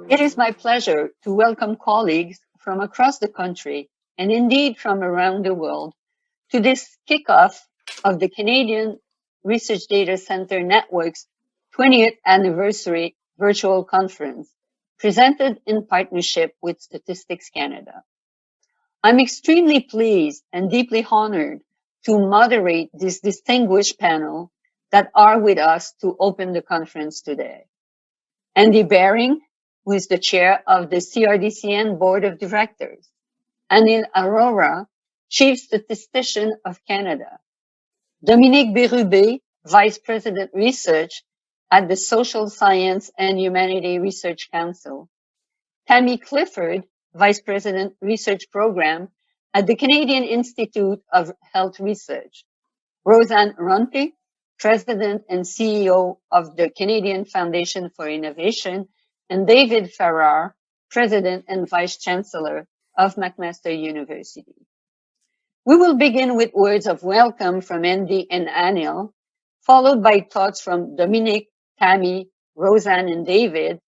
It is my pleasure to welcome colleagues from across the country and indeed from around the world to this kickoff of the Canadian Research Data Center Network's 20th anniversary virtual conference, presented in partnership with Statistics Canada. I'm extremely pleased and deeply honored to moderate this distinguished panel that are with us to open the conference today. Andy Baring, who is the chair of the CRDCN Board of Directors, Anil Arora, Chief Statistician of Canada, Dominique Bérubé, Vice President Research at the Social Science and Humanity Research Council, Tammy Clifford, Vice President Research Program at the Canadian Institute of Health Research, Roseanne Runte, President and CEO of the Canadian Foundation for Innovation, and David Farah, President and Vice Chancellor of McMaster University. We will begin with words of welcome from Andy and Anil, followed by thoughts from Dominique, Tammy, Roseanne, and David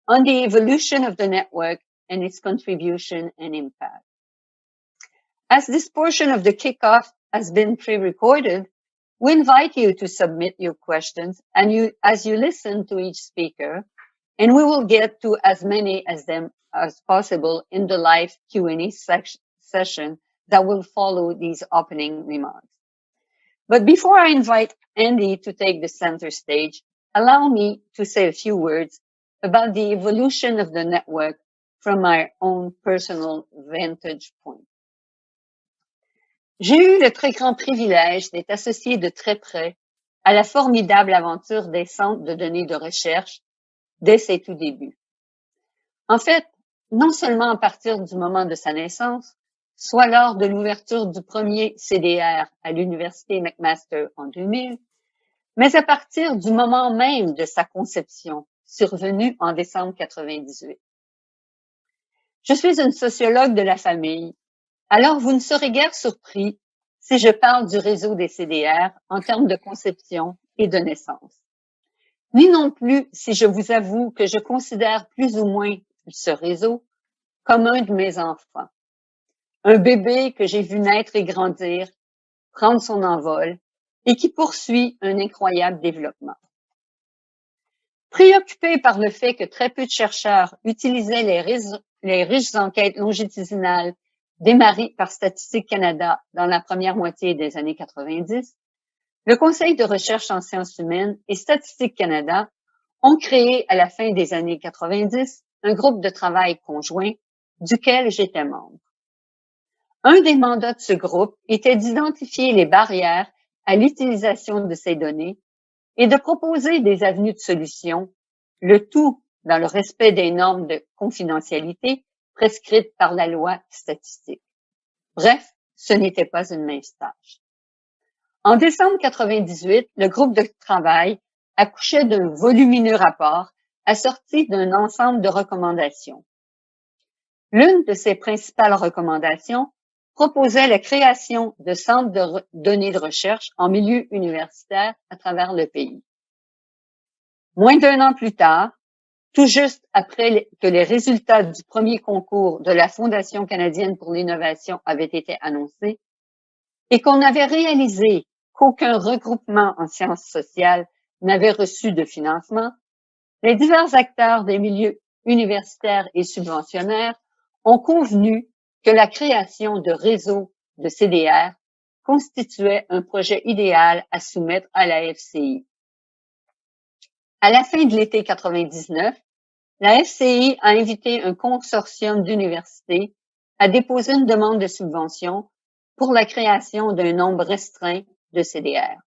on the evolution of the network and its contribution and impact. As this portion of the kickoff has been pre-recorded, we invite you to submit your questions as you listen to each speaker, and we will get to as many of them as possible in the live Q&A session that will follow these opening remarks. But before I invite Andy to take the center stage, allow me to say a few words about the evolution of the network from my own personal vantage point. J'ai eu le très grand privilège d'être associé de très près à la formidable aventure des centres de données de recherche dès ses tout débuts. En fait, non seulement à partir du moment de sa naissance, soit lors de l'ouverture du premier CDR à l'Université McMaster en 2000, mais à partir du moment même de sa conception, survenue en décembre 98. Je suis une sociologue de la famille, alors vous ne serez guère surpris si je parle du réseau des CDR en termes de conception et de naissance. Ni non plus si je vous avoue que je considère plus ou moins ce réseau comme un de mes enfants. Un bébé que j'ai vu naître et grandir, prendre son envol et qui poursuit un incroyable développement. Préoccupé par le fait que très peu de chercheurs utilisaient les riches enquêtes longitudinales démarrées par Statistiques Canada dans la première moitié des années 90, le Conseil de recherche en sciences humaines et Statistiques Canada ont créé à la fin des années 90 un groupe de travail conjoint duquel j'étais membre. Un des mandats de ce groupe était d'identifier les barrières à l'utilisation de ces données et de proposer des avenues de solutions, le tout dans le respect des normes de confidentialité prescrites par la loi statistique. Bref, ce n'était pas une mince tâche. En décembre 98, le groupe de travail accouchait d'un volumineux rapport assorti d'un ensemble de recommandations. L'une de ses principales recommandations proposait la création de centres de données de recherche en milieu universitaire à travers le pays. Moins d'un an plus tard, tout juste après que les résultats du premier concours de la Fondation canadienne pour l'innovation avaient été annoncés et qu'on avait réalisé qu'aucun regroupement en sciences sociales n'avait reçu de financement, les divers acteurs des milieux universitaires et subventionnaires ont convenu que la création de réseaux de CDR constituait un projet idéal à soumettre à la FCI. À la fin de l'été 99, la FCI a invité un consortium d'universités à déposer une demande de subvention pour la création d'un nombre restreint de CDR.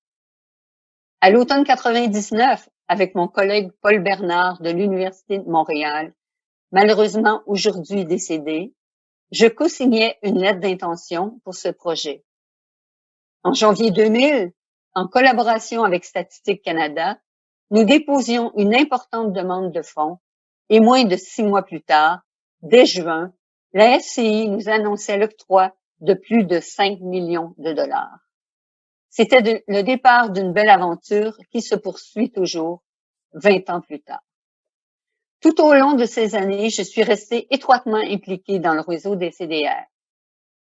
À l'automne 99, avec mon collègue Paul Bernard de l'Université de Montréal, malheureusement aujourd'hui décédé, je co-signais une lettre d'intention pour ce projet. En janvier 2000, en collaboration avec Statistiques Canada, nous déposions une importante demande de fonds et moins de 6 mois plus tard, dès juin, la FCI nous annonçait l'octroi de plus de 5 millions de dollars. C'était le départ d'une belle aventure qui se poursuit toujours 20 ans plus tard. Tout au long de ces années, je suis restée étroitement impliquée dans le réseau des CDR.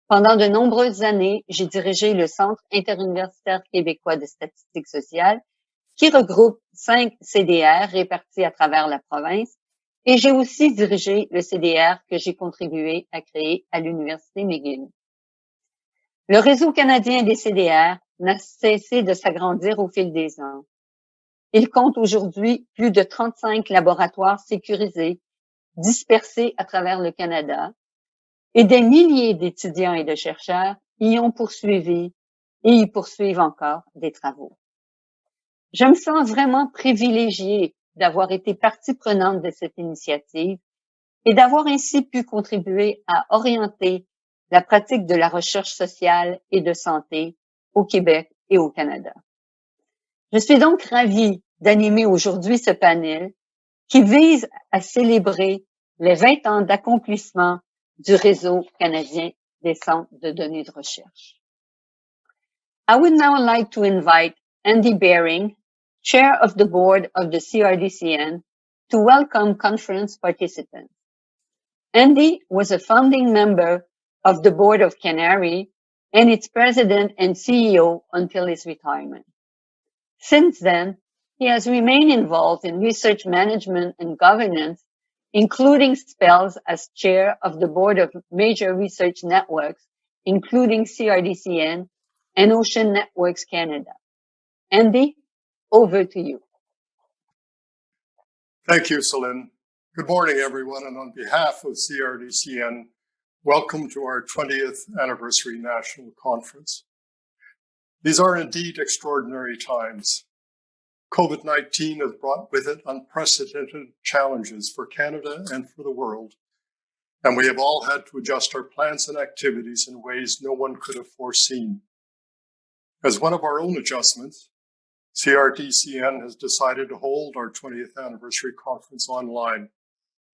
Pendant de nombreuses années, j'ai dirigé le Centre interuniversitaire québécois de statistiques sociales, qui regroupe 5 CDR répartis à travers la province, et j'ai aussi dirigé le CDR que j'ai contribué à créer à l'Université McGill. Le réseau canadien des CDR n'a cessé de s'agrandir au fil des ans. Il compte aujourd'hui plus de 35 laboratoires sécurisés, dispersés à travers le Canada, et des milliers d'étudiants et de chercheurs y ont poursuivi et y poursuivent encore des travaux. Je me sens vraiment privilégiée d'avoir été partie prenante de cette initiative et d'avoir ainsi pu contribuer à orienter la pratique de la recherche sociale et de santé au Québec et au Canada. Je suis donc ravie d'animer aujourd'hui ce panel qui vise à célébrer les 20 ans d'accomplissement du réseau canadien des centres de données de recherche. I would now like to invite Andy Baring, Chair of the Board of the CRDCN, to welcome conference participants. Andy was a founding member of the Board of Canary and its President and CEO until his retirement. Since then, he has remained involved in research management and governance, including spells as chair of the board of major research networks, including CRDCN and Ocean Networks Canada. Andy, over to you. Thank you, Celine. Good morning, everyone. And on behalf of CRDCN, welcome to our 20th anniversary national conference. These are indeed extraordinary times. COVID-19 has brought with it unprecedented challenges for Canada and for the world, and we have all had to adjust our plans and activities in ways no one could have foreseen. As one of our own adjustments, CRDCN has decided to hold our 20th anniversary conference online,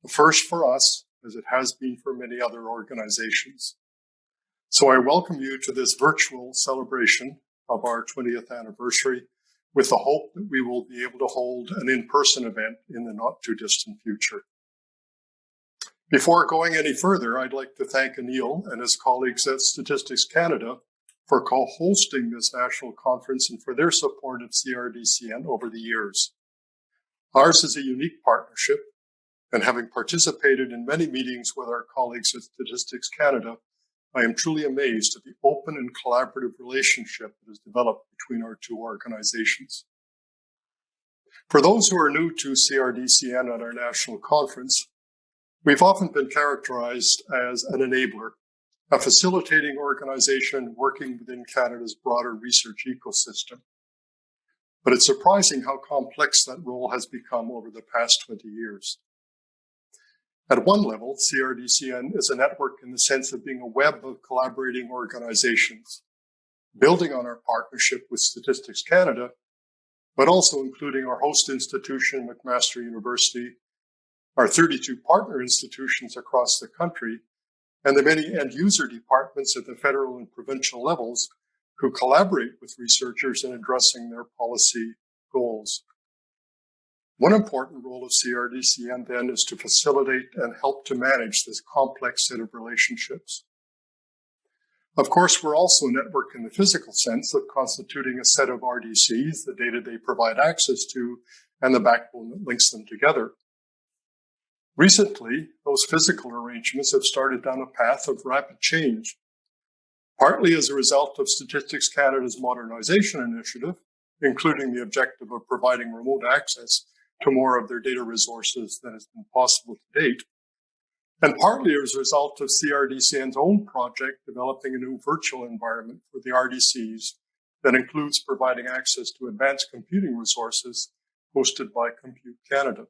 the first for us, as it has been for many other organizations. So I welcome you to this virtual celebration of our 20th anniversary, with the hope that we will be able to hold an in-person event in the not-too-distant future. Before going any further, I'd like to thank Anil and his colleagues at Statistics Canada for co-hosting this national conference and for their support of CRDCN over the years. Ours is a unique partnership, and having participated in many meetings with our colleagues at Statistics Canada, I am truly amazed at the open and collaborative relationship that has developed between our two organizations. For those who are new to CRDCN at our national conference, we've often been characterized as an enabler, a facilitating organization working within Canada's broader research ecosystem. But it's surprising how complex that role has become over the past 20 years. At one level, CRDCN is a network in the sense of being a web of collaborating organizations, building on our partnership with Statistics Canada, but also including our host institution, McMaster University, our 32 partner institutions across the country, and the many end-user departments at the federal and provincial levels who collaborate with researchers in addressing their policy goals. One important role of CRDCN then is to facilitate and help to manage this complex set of relationships. Of course, we're also a network in the physical sense of constituting a set of RDCs, the data they provide access to, and the backbone that links them together. Recently, those physical arrangements have started down a path of rapid change, partly as a result of Statistics Canada's modernization initiative, including the objective of providing remote access to more of their data resources than has been possible to date, and partly as a result of CRDCN's own project developing a new virtual environment for the RDCs that includes providing access to advanced computing resources hosted by Compute Canada.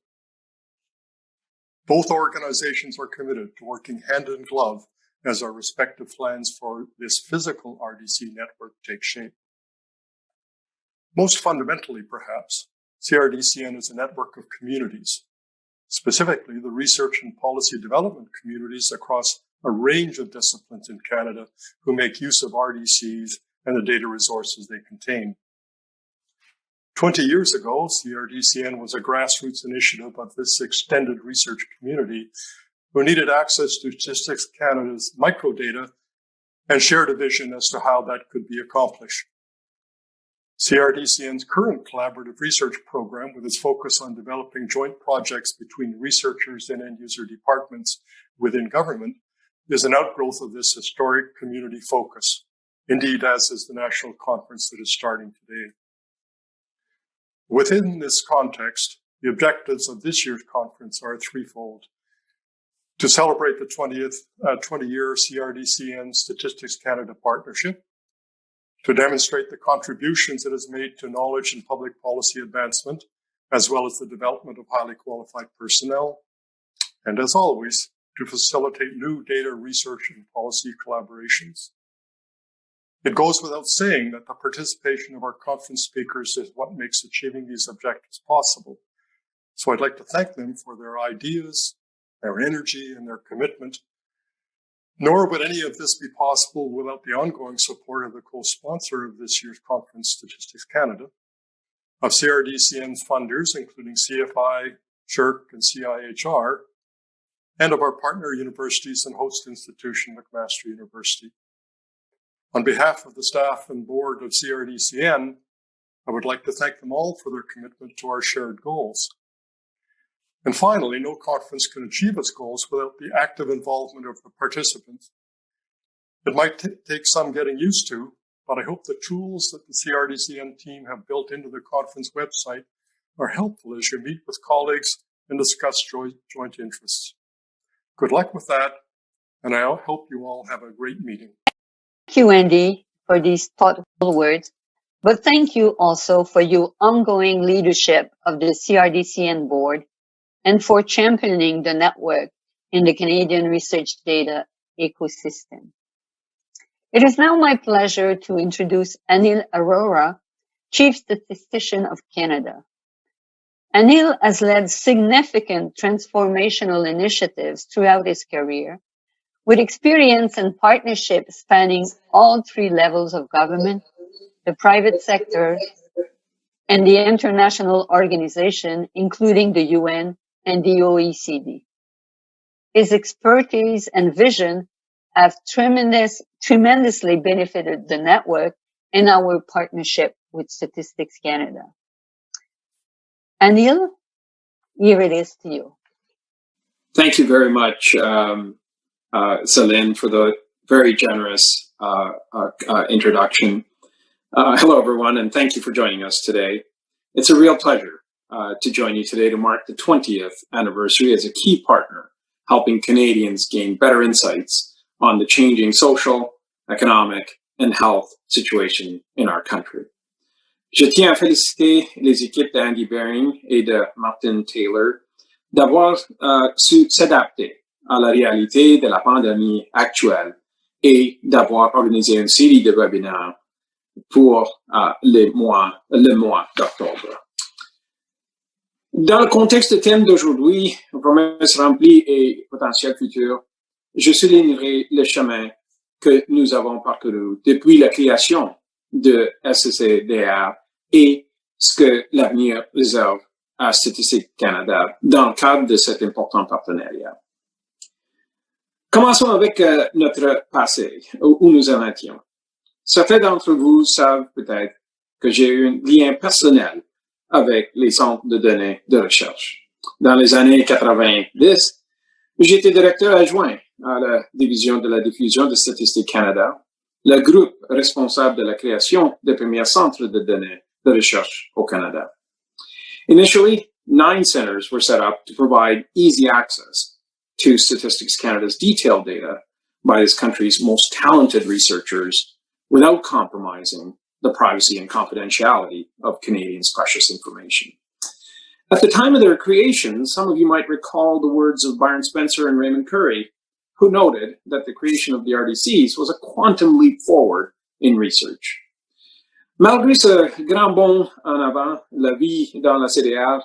Both organizations are committed to working hand in glove as our respective plans for this physical RDC network take shape. Most fundamentally, perhaps, CRDCN is a network of communities, specifically the research and policy development communities across a range of disciplines in Canada who make use of RDCs and the data resources they contain. 20 years ago, CRDCN was a grassroots initiative of this extended research community who needed access to Statistics Canada's microdata and shared a vision as to how that could be accomplished. CRDCN's current collaborative research program, with its focus on developing joint projects between researchers and end-user departments within government, is an outgrowth of this historic community focus. Indeed, as is the national conference that is starting today. Within this context, the objectives of this year's conference are threefold. To celebrate the 20-year CRDCN Statistics Canada partnership, to demonstrate the contributions it has made to knowledge and public policy advancement, as well as the development of highly qualified personnel, and as always, to facilitate new data research and policy collaborations. It goes without saying that the participation of our conference speakers is what makes achieving these objectives possible. So I'd like to thank them for their ideas, their energy, and their commitment. Nor would any of this be possible without the ongoing support of the co-sponsor of this year's conference, Statistics Canada, of CRDCN's funders, including CFI, SSHRC, and CIHR, and of our partner universities and host institution, McMaster University. On behalf of the staff and board of CRDCN, I would like to thank them all for their commitment to our shared goals. And finally, no conference can achieve its goals without the active involvement of the participants. It might take some getting used to, but I hope the tools that the CRDCN team have built into the conference website are helpful as you meet with colleagues and discuss joint interests. Good luck with that, and I hope you all have a great meeting. Thank you, Andy, for these thoughtful words, but thank you also for your ongoing leadership of the CRDCN board and for championing the network in the Canadian research data ecosystem. It is now my pleasure to introduce Anil Arora, Chief Statistician of Canada. Anil has led significant transformational initiatives throughout his career, with experience and partnership spanning all three levels of government, the private sector, and the international organization, including the UN and the OECD. His expertise and vision have tremendously benefited the network and our partnership with Statistics Canada. Anil, here it is to you. Thank you very much, Celine, for the very generous introduction. Hello, everyone, and thank you for joining us today. It's a real pleasure to join you today to mark the 20th anniversary as a key partner, helping Canadians gain better insights on the changing social, economic, and health situation in our country. Je tiens à féliciter les équipes d'Andy Bering et de Martin Taylor d'avoir su s'adapter à la réalité de la pandémie actuelle et d'avoir organisé une série de webinaires pour le mois d'octobre. Dans le contexte de thème d'aujourd'hui, promesses remplies et potentiel futur, je soulignerai le chemin que nous avons parcouru depuis la création de RCCDR et ce que l'avenir réserve à Statistics Canada dans le cadre de cet important partenariat. Commençons avec notre passé, où nous en étions. Certains d'entre vous savent peut-être que j'ai eu un lien personnel avec les centres de données de recherche. Dans les années 90, j'étais directeur adjoint à la division de la diffusion de Statistics Canada, le groupe responsable de la création des premiers centres de données de recherche au Canada. Initially, 9 centers were set up to provide easy access to Statistics Canada's detailed data by this country's most talented researchers without compromising the privacy and confidentiality of Canadians' precious information. At the time of their creation, some of you might recall the words of Byron Spencer and Raymond Curry, who noted that the creation of the RDCs was a quantum leap forward in research. Malgré ce grand bond en avant, la vie dans la CDR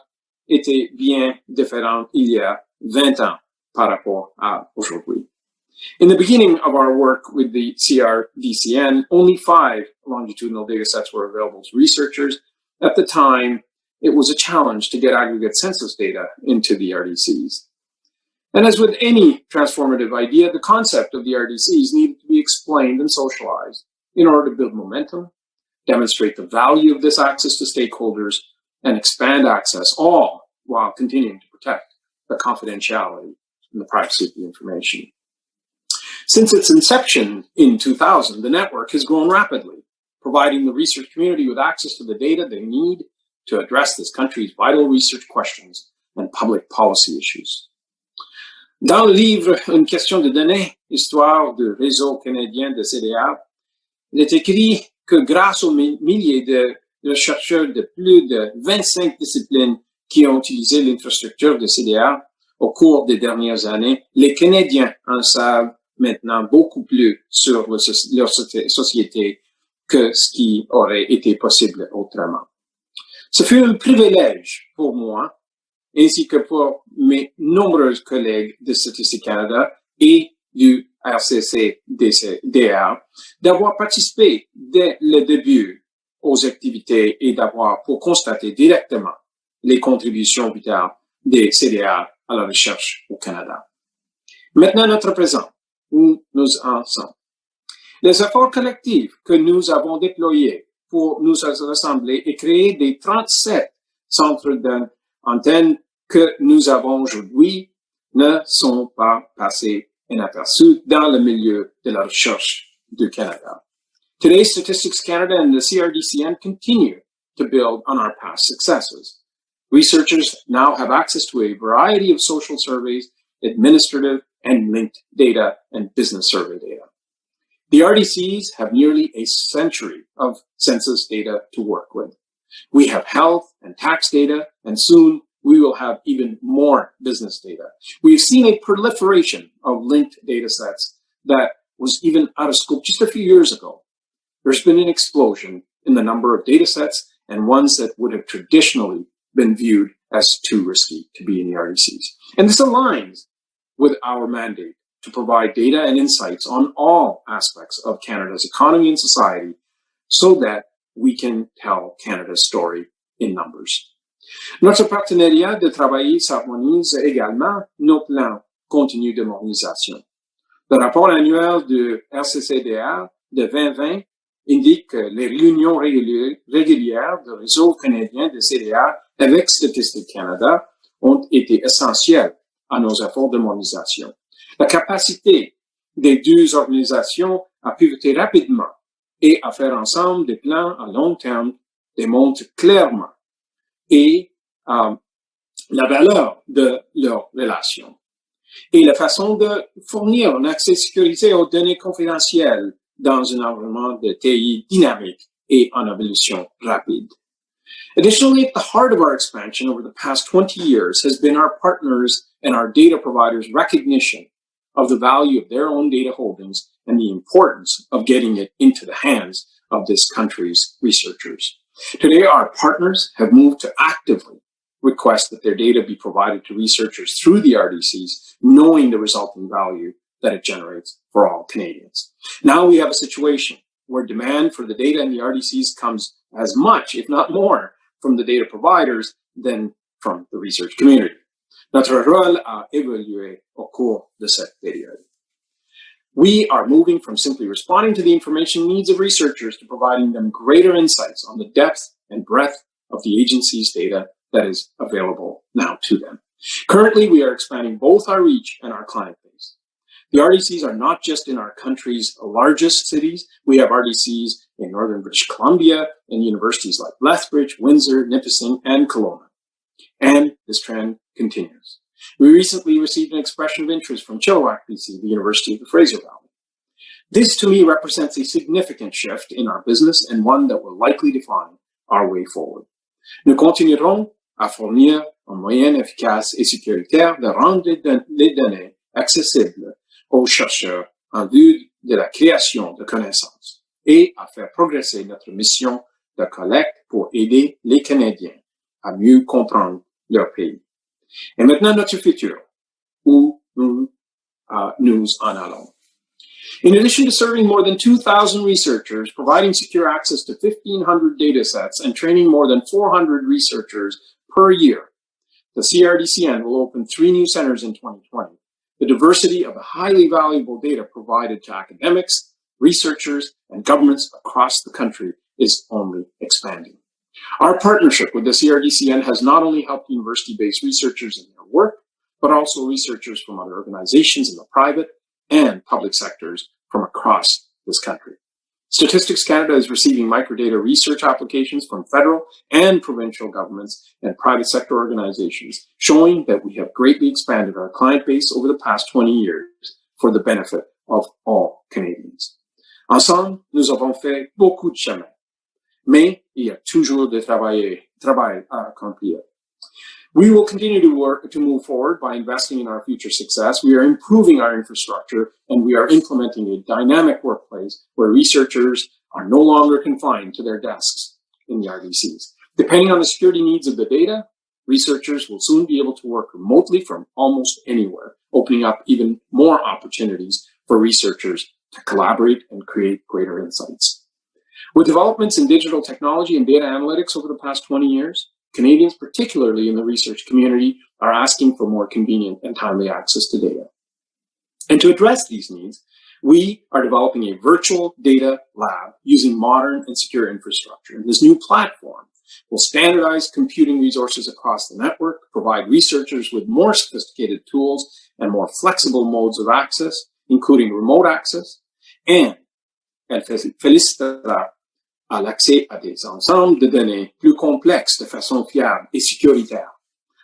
était bien différente il y a 20 ans par rapport à aujourd'hui. In the beginning of our work with the CRDCN, only 5 longitudinal data sets were available to researchers. At the time, it was a challenge to get aggregate census data into the RDCs. And as with any transformative idea, the concept of the RDCs needed to be explained and socialized in order to build momentum, demonstrate the value of this access to stakeholders, and expand access, all while continuing to protect the confidentiality and the privacy of the information. Since its inception in 2000, the network has grown rapidly, providing the research community with access to the data they need to address this country's vital research questions and public policy issues. Dans le livre Une question de données, histoire du réseau canadien de CDR, il est écrit que grâce aux milliers de chercheurs de plus de 25 disciplines qui ont utilisé l'infrastructure de CDR au cours des dernières années, les Canadiens en savent maintenant beaucoup plus sur leur société que ce qui aurait été possible autrement. Ce fut un privilège pour moi, ainsi que pour mes nombreux collègues de Statistique Canada et du RCCDR, d'avoir participé dès le début aux activités et d'avoir pour constater directement les contributions vitales des CDR à la recherche au Canada. Maintenant, notre présent, où nous en sommes. Les efforts collectifs que nous avons déployés pour nous rassembler et créer des 37 centres d'antenne que nous avons aujourd'hui ne sont pas passés inaperçus dans le milieu de la recherche du Canada. Today, Statistics Canada and the CRDCN continue to build on our past successes. Researchers now have access to a variety of social surveys, administrative and linked data, and business survey data. The RDCs have nearly a century of census data to work with. We have health and tax data, and soon we will have even more business data. We've seen a proliferation of linked data sets that was even out of scope just a few years ago. There's been an explosion in the number of data sets and ones that would have traditionally been viewed as too risky to be in the RDCs. And this aligns with our mandate to provide data and insights on all aspects of Canada's economy and society so that we can tell Canada's story in numbers. Notre partenariat de travail s'harmonise également nos plans continus de modernisation. Le rapport annuel du RCCDR de 2020 indique que les réunions régulières du réseau canadien de CDR avec Statistique Canada ont été essentielles à nos efforts de modernisation. La capacité des deux organisations à pivoter rapidement et à faire ensemble des plans à long terme démontre clairement et la valeur de leur relation et la façon de fournir un accès sécurisé aux données confidentielles dans un environnement de TI dynamique et en évolution rapide. Additionally, at the heart of our expansion over the past 20 years has been our partners and our data providers' recognition of the value of their own data holdings and the importance of getting it into the hands of this country's researchers. Today, our partners have moved to actively request that their data be provided to researchers through the RDCs, knowing the resulting value that it generates for all Canadians. Now we have a situation where demand for the data in the RDCs comes as much, if not more, from the data providers than from the research community. Notre rôle a évolué au cours de cette période. We are moving from simply responding to the information needs of researchers to providing them greater insights on the depth and breadth of the agency's data that is available now to them. Currently, we are expanding both our reach and our client base. The RDCs are not just in our country's largest cities. We have RDCs in northern British Columbia and universities like Lethbridge, Windsor, Nipissing, and Kelowna. And this trend continues. We recently received an expression of interest from Chilliwack, BC, the University of the Fraser Valley. This, to me, represents a significant shift in our business and one that will likely define our way forward. Nous continuerons à fournir un moyen efficace et sécuritaire de rendre les données accessibles aux chercheurs en vue de la création de connaissances et à faire progresser notre mission de collecte pour aider les Canadiens à mieux comprendre leur pays. Et maintenant, notre futur, où nous nous en allons. In addition to serving more than 2,000 researchers, providing secure access to 1,500 data sets, and training more than 400 researchers per year, the CRDCN will open 3 new centers in 2020. The diversity of the highly valuable data provided to academics, researchers, and governments across the country is only expanding. Our partnership with the CRDCN has not only helped university-based researchers in their work, but also researchers from other organizations in the private and public sectors from across this country. Statistics Canada is receiving microdata research applications from federal and provincial governments and private sector organizations, showing that we have greatly expanded our client base over the past 20 years for the benefit of all Canadians. Ensemble, nous avons fait beaucoup de chemin, mais il y a toujours de travail à accomplir. We will continue to move forward by investing in our future success. We are improving our infrastructure, and we are implementing a dynamic workplace where researchers are no longer confined to their desks in the RDCs. Depending on the security needs of the data, researchers will soon be able to work remotely from almost anywhere, opening up even more opportunities for researchers to collaborate and create greater insights. With developments in digital technology and data analytics over the past 20 years, Canadians, particularly in the research community, are asking for more convenient and timely access to data. And to address these needs, we are developing a virtual data lab using modern and secure infrastructure. And this new platform will standardize computing resources across the network, provide researchers with more sophisticated tools and more flexible modes of access, including remote access, and elle félicitera à l'accès à des ensembles de données plus complexes de façon fiable et sécuritaire.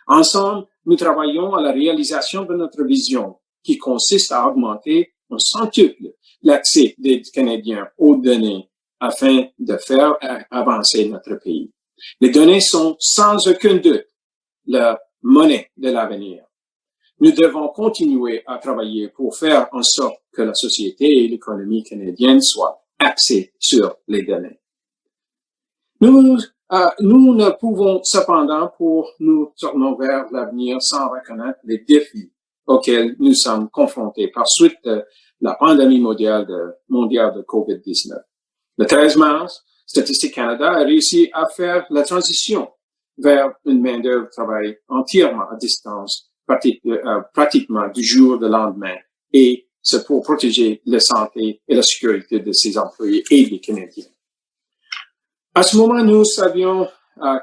Ensemble, nous travaillons à la réalisation de notre vision qui consiste à augmenter un centuple l'accès des Canadiens aux données afin de faire avancer notre pays. Les données sont sans aucun doute la monnaie de l'avenir. Nous devons continuer à travailler pour faire en sorte que la société et l'économie canadienne soient axées sur les données. Nous ne pouvons cependant pour nous tourner vers l'avenir sans reconnaître les défis auxquels nous sommes confrontés par suite de la pandémie mondiale de COVID-19. Le 13 mars, Statistics Canada a réussi à faire la transition vers une main-d'œuvre de travail entièrement à distance, pratiquement du jour au lendemain, et c'est pour protéger la santé et la sécurité de ses employés et des Canadiens. À ce moment, nous savions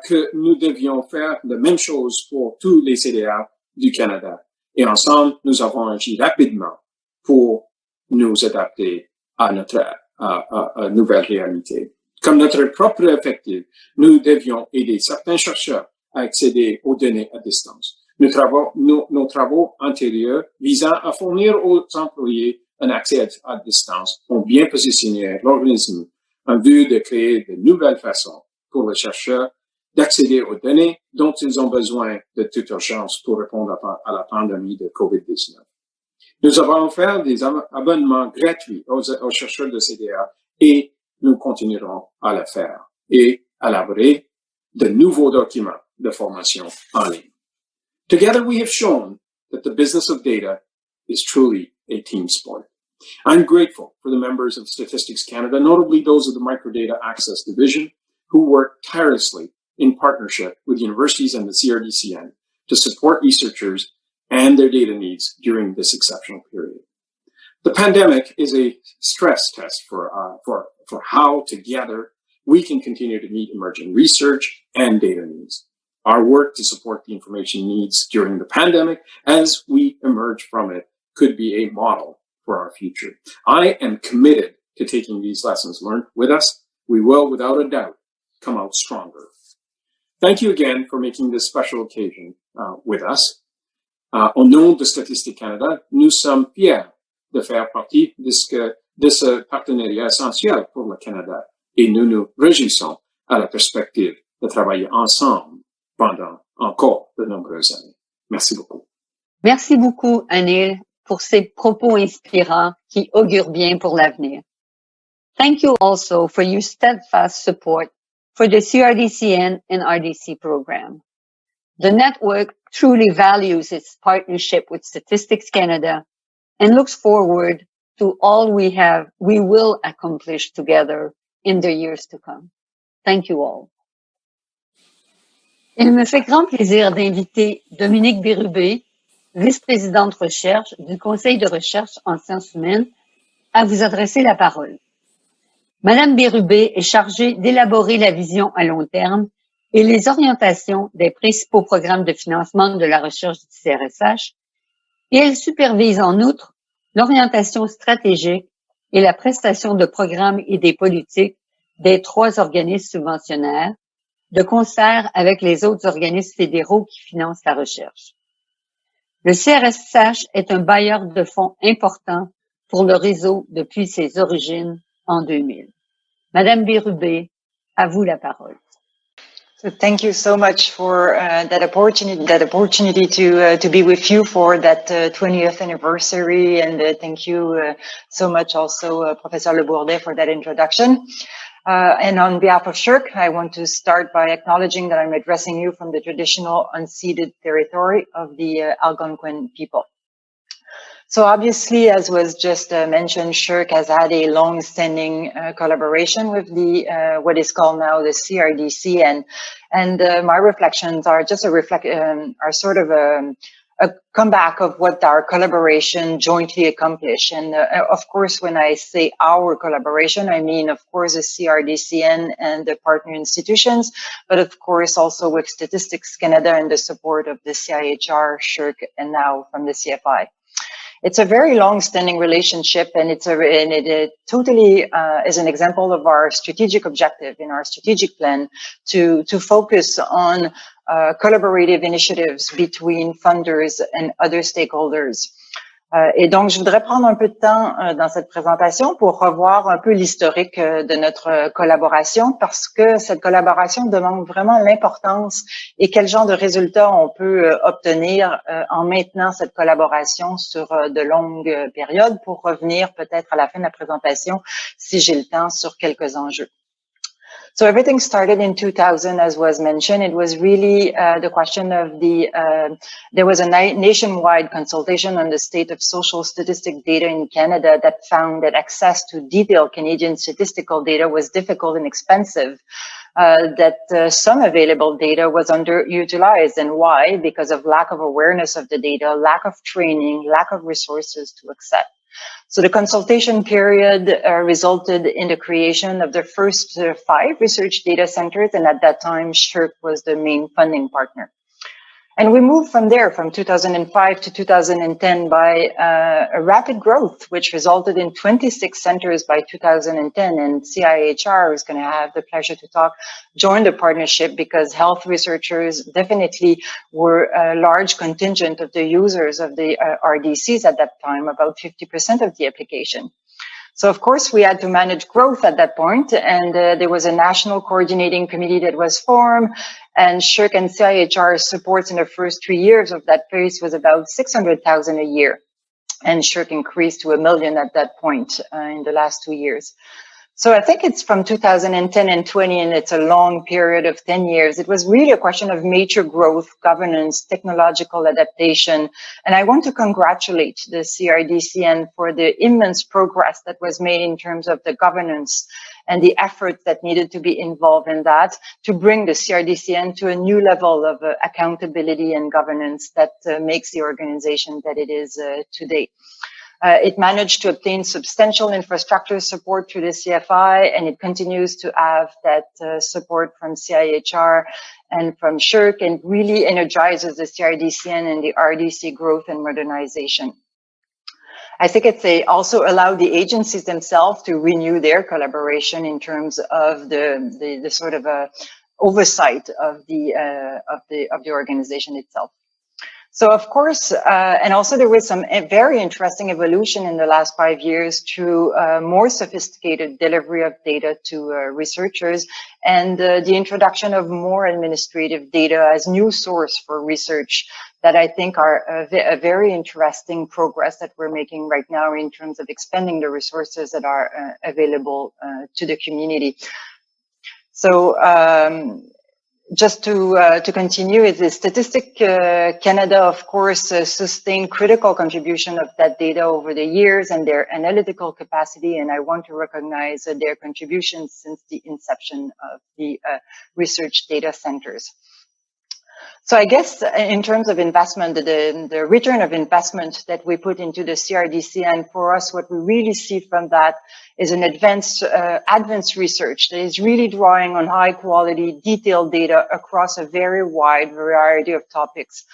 que nous devions faire la même chose pour tous les CDA du Canada. Et ensemble, nous avons agi rapidement pour nous adapter à notre nouvelle réalité. Comme notre propre effectif, nous devions aider certains chercheurs à accéder aux données à distance. Nos travaux antérieurs visant à fournir aux employés un accès à distance ont bien positionné l'organisme en vue de créer de nouvelles façons pour les chercheurs d'accéder aux données dont ils ont besoin de toute urgence pour répondre à la pandémie de COVID-19. Nous avons offert des abonnements gratuits aux chercheurs de CDA et nous continuerons à le faire et à élaborer de nouveaux documents de formation en ligne. Together we have shown that the business of data is truly a team sport. I'm grateful for the members of Statistics Canada, notably those of the Microdata Access Division, who work tirelessly in partnership with universities and the CRDCN to support researchers and their data needs during this exceptional period. The pandemic is a stress test for how together we can continue to meet emerging research and data needs. Our work to support the information needs during the pandemic as we emerge from it could be a model for our future. I am committed to taking these lessons learned with us. We will, without a doubt, come out stronger. Thank you again for making this special occasion with us. Au nom de Statistics Canada, nous sommes fiers de faire partie de ce partenariat essentiel pour le Canada et nous nous réjouissons à la perspective de travailler ensemble pendant encore de nombreuses années. Merci beaucoup. Merci beaucoup, Anil, pour ces propos inspirants qui augurent bien pour l'avenir. Thank you also for your steadfast support for the CRDCN and RDC program. The network truly values its partnership with Statistics Canada and looks forward to all we will accomplish together in the years to come. Thank you all. Il me fait grand plaisir d'inviter Dominique Bérubé, vice-présidente recherche du Conseil de recherche en sciences humaines, à vous adresser la parole. Madame Bérubé est chargée d'élaborer la vision à long terme et les orientations des principaux programmes de financement de la recherche du CRSH, et elle supervise en outre l'orientation stratégique et la prestation de programmes et des politiques des 3 organismes subventionnaires, de concert avec les autres organismes fédéraux qui financent la recherche. Le CRSH est un bailleur de fonds important pour le réseau depuis ses origines en 2000. Madame Bérubé, à vous la parole. So thank you so much for that opportunity to be with you for that 20th anniversary, and thank you so much also Professor Le Bourdet for that introduction. And on behalf of SSHRC, I want to start by acknowledging that I'm addressing you from the traditional unceded territory of the Algonquin people. So obviously, as was just mentioned, SSHRC has had a long-standing collaboration with the what is called now the CRDCN, and my reflections are just are sort of a comeback of what our collaboration jointly accomplished. And of course, when I say our collaboration, I mean, of course, the CRDCN and the partner institutions, but of course also with Statistics Canada and the support of the CIHR, SSHRC, and now from the CFI. It's a very long-standing relationship, and it totally is an example of our strategic objective in our strategic plan to focus on collaborative initiatives between funders and other stakeholders. Et donc, je voudrais prendre un peu de temps dans cette présentation pour revoir un peu l'historique de notre collaboration, parce que cette collaboration demande vraiment l'importance et quel genre de résultats on peut obtenir en maintenant cette collaboration sur de longues périodes, pour revenir peut-être à la fin de la présentation, si j'ai le temps, sur quelques enjeux. So everything started in 2000, as was mentioned. It was really the question of there was a nationwide consultation on the state of social statistic data in Canada that found that access to detailed Canadian statistical data was difficult and expensive, that some available data was underutilized. And why? Because of lack of awareness of the data, lack of training, lack of resources to access. So the consultation period resulted in the creation of the first 5 research data centers, and at that time, SSHRC was the main funding partner. And we moved from there, from 2005 to 2010, by a rapid growth, which resulted in 26 centers by 2010. And CIHR is going to have the pleasure to join the partnership, because health researchers definitely were a large contingent of the users of the RDCs at that time, about 50% of the application. So, of course, we had to manage growth at that point, and there was a national coordinating committee that was formed, and SSHRC and CIHR supports in the first 3 years of that phase was about 600,000 a year, and SSHRC increased to $1 million at that point in the last 2 years. So I think it's from 2010 and 20, and it's a long period of 10 years. It was really a question of major growth, governance, technological adaptation. And I want to congratulate the CRDCN for the immense progress that was made in terms of the governance and the effort that needed to be involved in that to bring the CRDCN to a new level of accountability and governance that makes the organization that it is today. It managed to obtain substantial infrastructure support through the CFI, and it continues to have that support from CIHR and from SSHRC, and really energizes the CRDCN and the RDC growth and modernization. I think it's also allowed the agencies themselves to renew their collaboration in terms of the sort of oversight of the organization itself. So, of course, and also there was some very interesting evolution in the last 5 years through more sophisticated delivery of data to researchers, and the introduction of more administrative data as new source for research that I think are a very interesting progress that we're making right now in terms of expanding the resources that are available to the community. So, just to continue, is the Statistic Canada, of course, sustained critical contribution of that data over the years and their analytical capacity, and I want to recognize their contributions since the inception of the research data centers. So I guess in terms of investment, the return of investment that we put into the CRDCN, for us, what we really see from that is an advanced research that is really drawing on high quality, detailed data across a very wide variety of topics.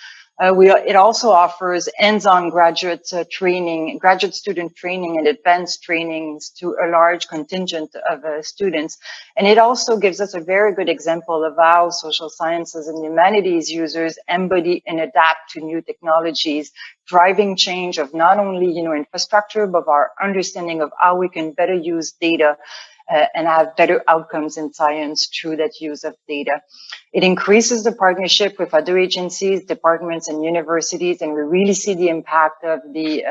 It also offers hands-on graduate student training and advanced trainings to a large contingent of students. And it also gives us a very good example of how social sciences and humanities users embody and adapt to new technologies, driving change of not only, infrastructure, but our understanding of how we can better use data and have better outcomes in science through that use of data. It increases the partnership with other agencies, departments, and universities, and we really see the impact of the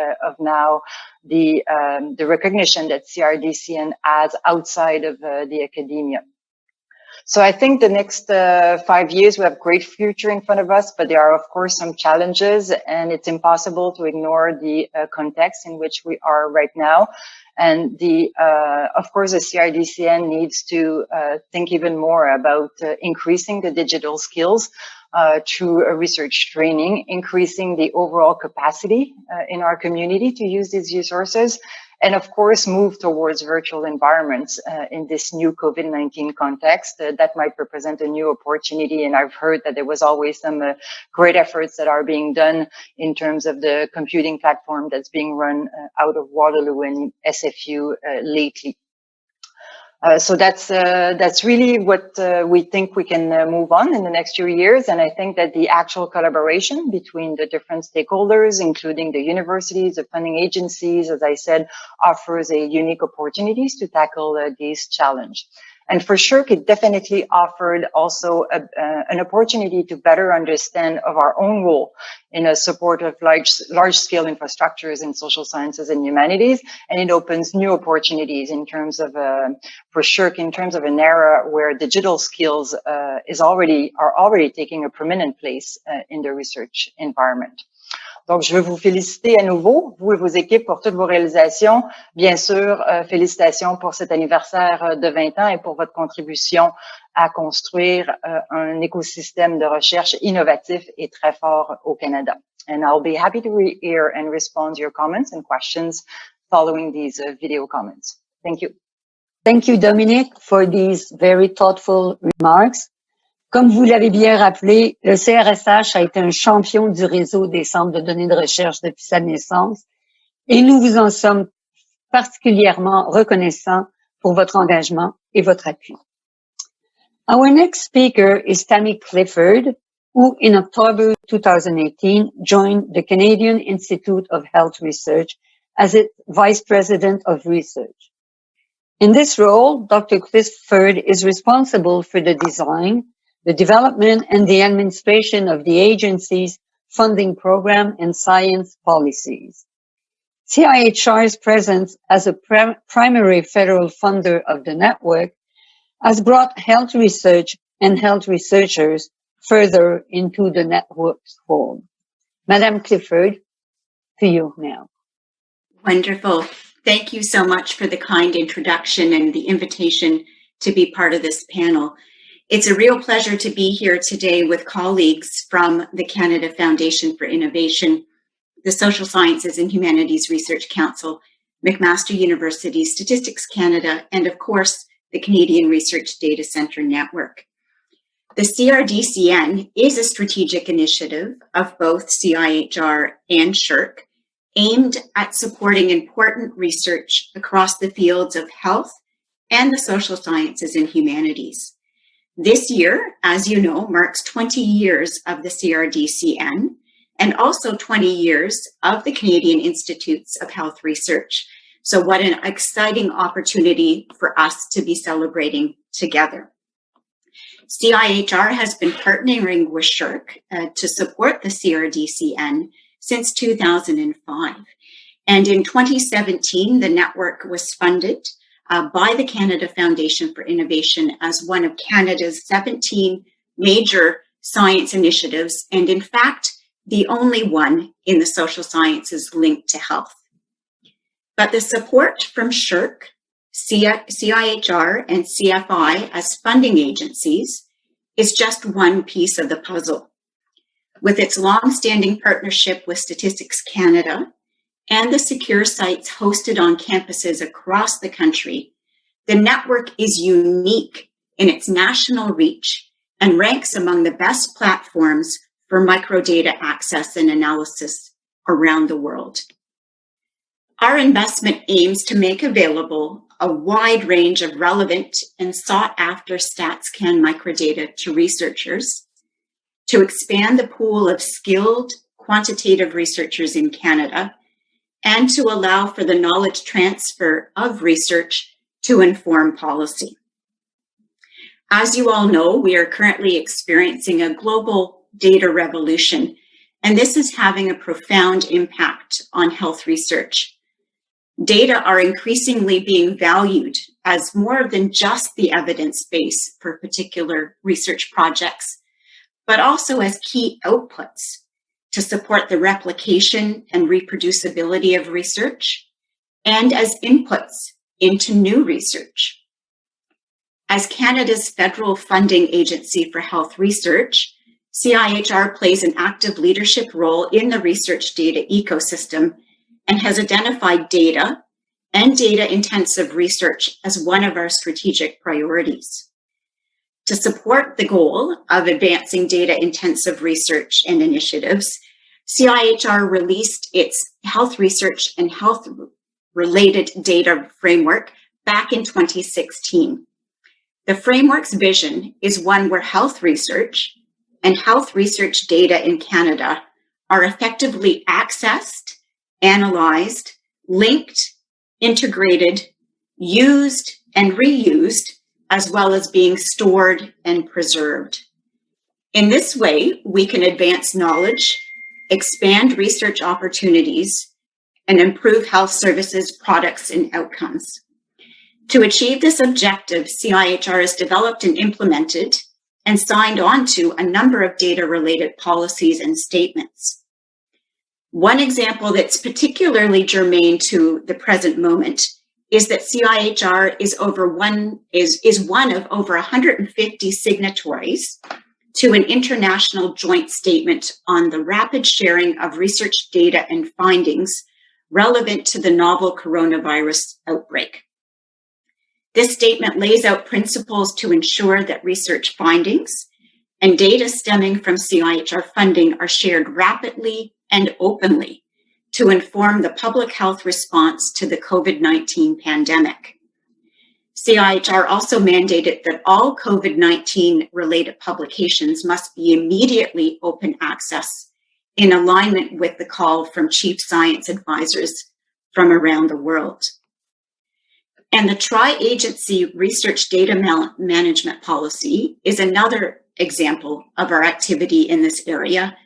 recognition that CRDCN has outside of the academia. So I think the next 5 years, we have great future in front of us, but there are, of course, some challenges, and it's impossible to ignore the context in which we are right now. And of course, the CRDCN needs to think even more about increasing the digital skills through research training, increasing the overall capacity in our community to use these resources, and of course, move towards virtual environments in this new COVID-19 context. That might represent a new opportunity, and I've heard that there was always some great efforts that are being done in terms of the computing platform that's being run out of Waterloo and SFU lately. So that's really what we think we can move on in the next few years. And I think that the actual collaboration between the different stakeholders, including the universities, the funding agencies, as I said, offers a unique opportunities to tackle these challenges. And for sure, it definitely offered also an opportunity to better understand of our own role in a support of large-scale infrastructures in social sciences and humanities. And it opens new opportunities in terms of, for sure, in terms of an era where digital skills are already taking a prominent place in the research environment. Donc, je veux vous féliciter à nouveau, vous et vos équipes, pour toutes vos réalisations. Bien sûr, félicitations pour cet anniversaire de 20 ans et pour votre contribution à construire un écosystème de recherche innovatif et très fort au Canada. And I'll be happy to hear and respond to your comments and questions following these video comments. Thank you. Thank you, Dominic, for these very thoughtful remarks. Comme vous l'avez bien rappelé, le CRSH a été un champion du réseau des centres de données de recherche depuis sa naissance et nous vous en sommes particulièrement reconnaissants pour votre engagement et votre appui. Our next speaker is Tammy Clifford, who in October 2018 joined the Canadian Institute of Health Research as its Vice President of Research. In this role, Dr. Clifford is responsible for the design, the development and the administration of the agency's funding program and science policies. CIHR's presence as a primary federal funder of the network has brought health research and health researchers further into the network's fold. Madame Clifford, to you now. Wonderful. Thank you so much for the kind introduction and the invitation to be part of this panel. It's a real pleasure to be here today with colleagues from the Canada Foundation for Innovation, the Social Sciences and Humanities Research Council, McMaster University, Statistics Canada, and of course, the Canadian Research Data Centre Network. The CRDCN is a strategic initiative of both CIHR and SSHRC aimed at supporting important research across the fields of health and the social sciences and humanities. This year, as you know, marks 20 years of the CRDCN and also 20 years of the Canadian Institutes of Health Research. So what an exciting opportunity for us to be celebrating together. CIHR has been partnering with SSHRC to support the CRDCN since 2005. And in 2017, the network was funded by the Canada Foundation for Innovation as one of Canada's 17 major science initiatives, and in fact, the only one in the social sciences linked to health. But the support from SSHRC, CIHR, and CFI as funding agencies is just one piece of the puzzle. With its long-standing partnership with Statistics Canada and the secure sites hosted on campuses across the country, the network is unique in its national reach and ranks among the best platforms for microdata access and analysis around the world. Our investment aims to make available a wide range of relevant and sought-after StatsCan microdata to researchers, to expand the pool of skilled quantitative researchers in Canada, and to allow for the knowledge transfer of research to inform policy. As you all know, we are currently experiencing a global data revolution, and this is having a profound impact on health research. Data are increasingly being valued as more than just the evidence base for particular research projects, but also as key outputs to support the replication and reproducibility of research, and as inputs into new research. As Canada's federal funding agency for health research, CIHR plays an active leadership role in the research data ecosystem and has identified data and data-intensive research as one of our strategic priorities. To support the goal of advancing data-intensive research and initiatives, CIHR released its health research and health-related data framework back in 2016. The framework's vision is one where health research and health research data in Canada are effectively accessed, analyzed, linked, integrated, used, and reused, as well as being stored and preserved. In this way, we can advance knowledge, expand research opportunities, and improve health services, products, and outcomes. To achieve this objective, CIHR has developed and implemented and signed on to a number of data-related policies and statements. One example that's particularly germane to the present moment is that CIHR is one of over 150 signatories to an international joint statement on the rapid sharing of research data and findings relevant to the novel coronavirus outbreak. This statement lays out principles to ensure that research findings and data stemming from CIHR funding are shared rapidly and openly to inform the public health response to the COVID-19 pandemic. CIHR also mandated that all COVID-19 related publications must be immediately open access in alignment with the call from chief science advisors from around the world. And the Tri-Agency Research Data Management Policy is another example of our activity in this area,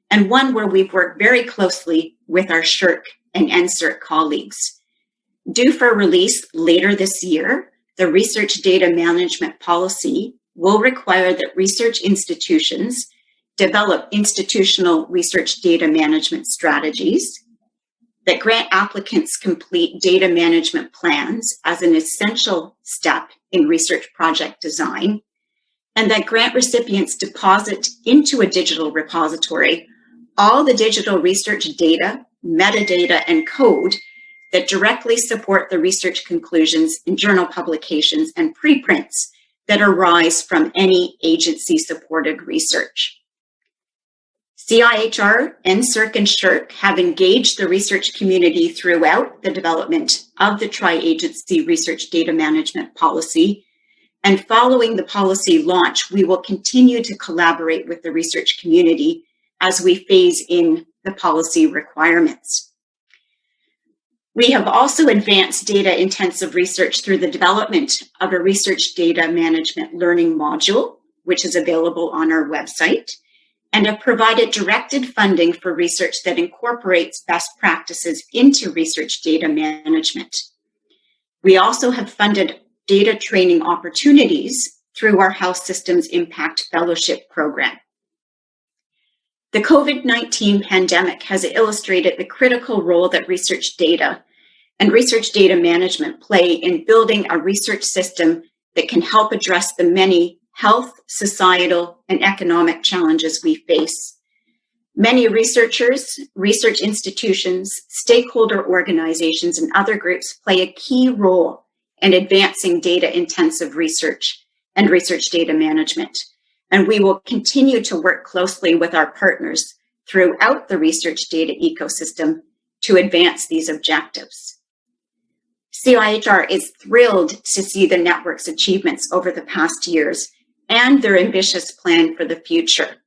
and one where we've worked very closely with our SSHRC and NSERC colleagues. Due for release later this year, the Research Data Management Policy will require that research institutions develop institutional research data management strategies, that grant applicants complete data management plans as an essential step in research project design, and that grant recipients deposit into a digital repository all the digital research data, metadata, and code that directly support the research conclusions in journal publications and preprints that arise from any agency-supported research. CIHR, NSERC, and SSHRC have engaged the research community throughout the development of the Tri-Agency Research Data Management Policy, and following the policy launch, we will continue to collaborate with the research community as we phase in the policy requirements. We have also advanced data-intensive research through the development of a research data management learning module, which is available on our website, and have provided directed funding for research that incorporates best practices into research data management. We also have funded data training opportunities through our Health Systems Impact Fellowship Program. The COVID-19 pandemic has illustrated the critical role that research data and research data management play in building a research system that can help address the many health, societal, and economic challenges we face. Many researchers, research institutions, stakeholder organizations, and other groups play a key role in advancing data-intensive research and research data management. And we will continue to work closely with our partners throughout the research data ecosystem to advance these objectives. CIHR is thrilled to see the network's achievements over the past years and their ambitious plan for the future.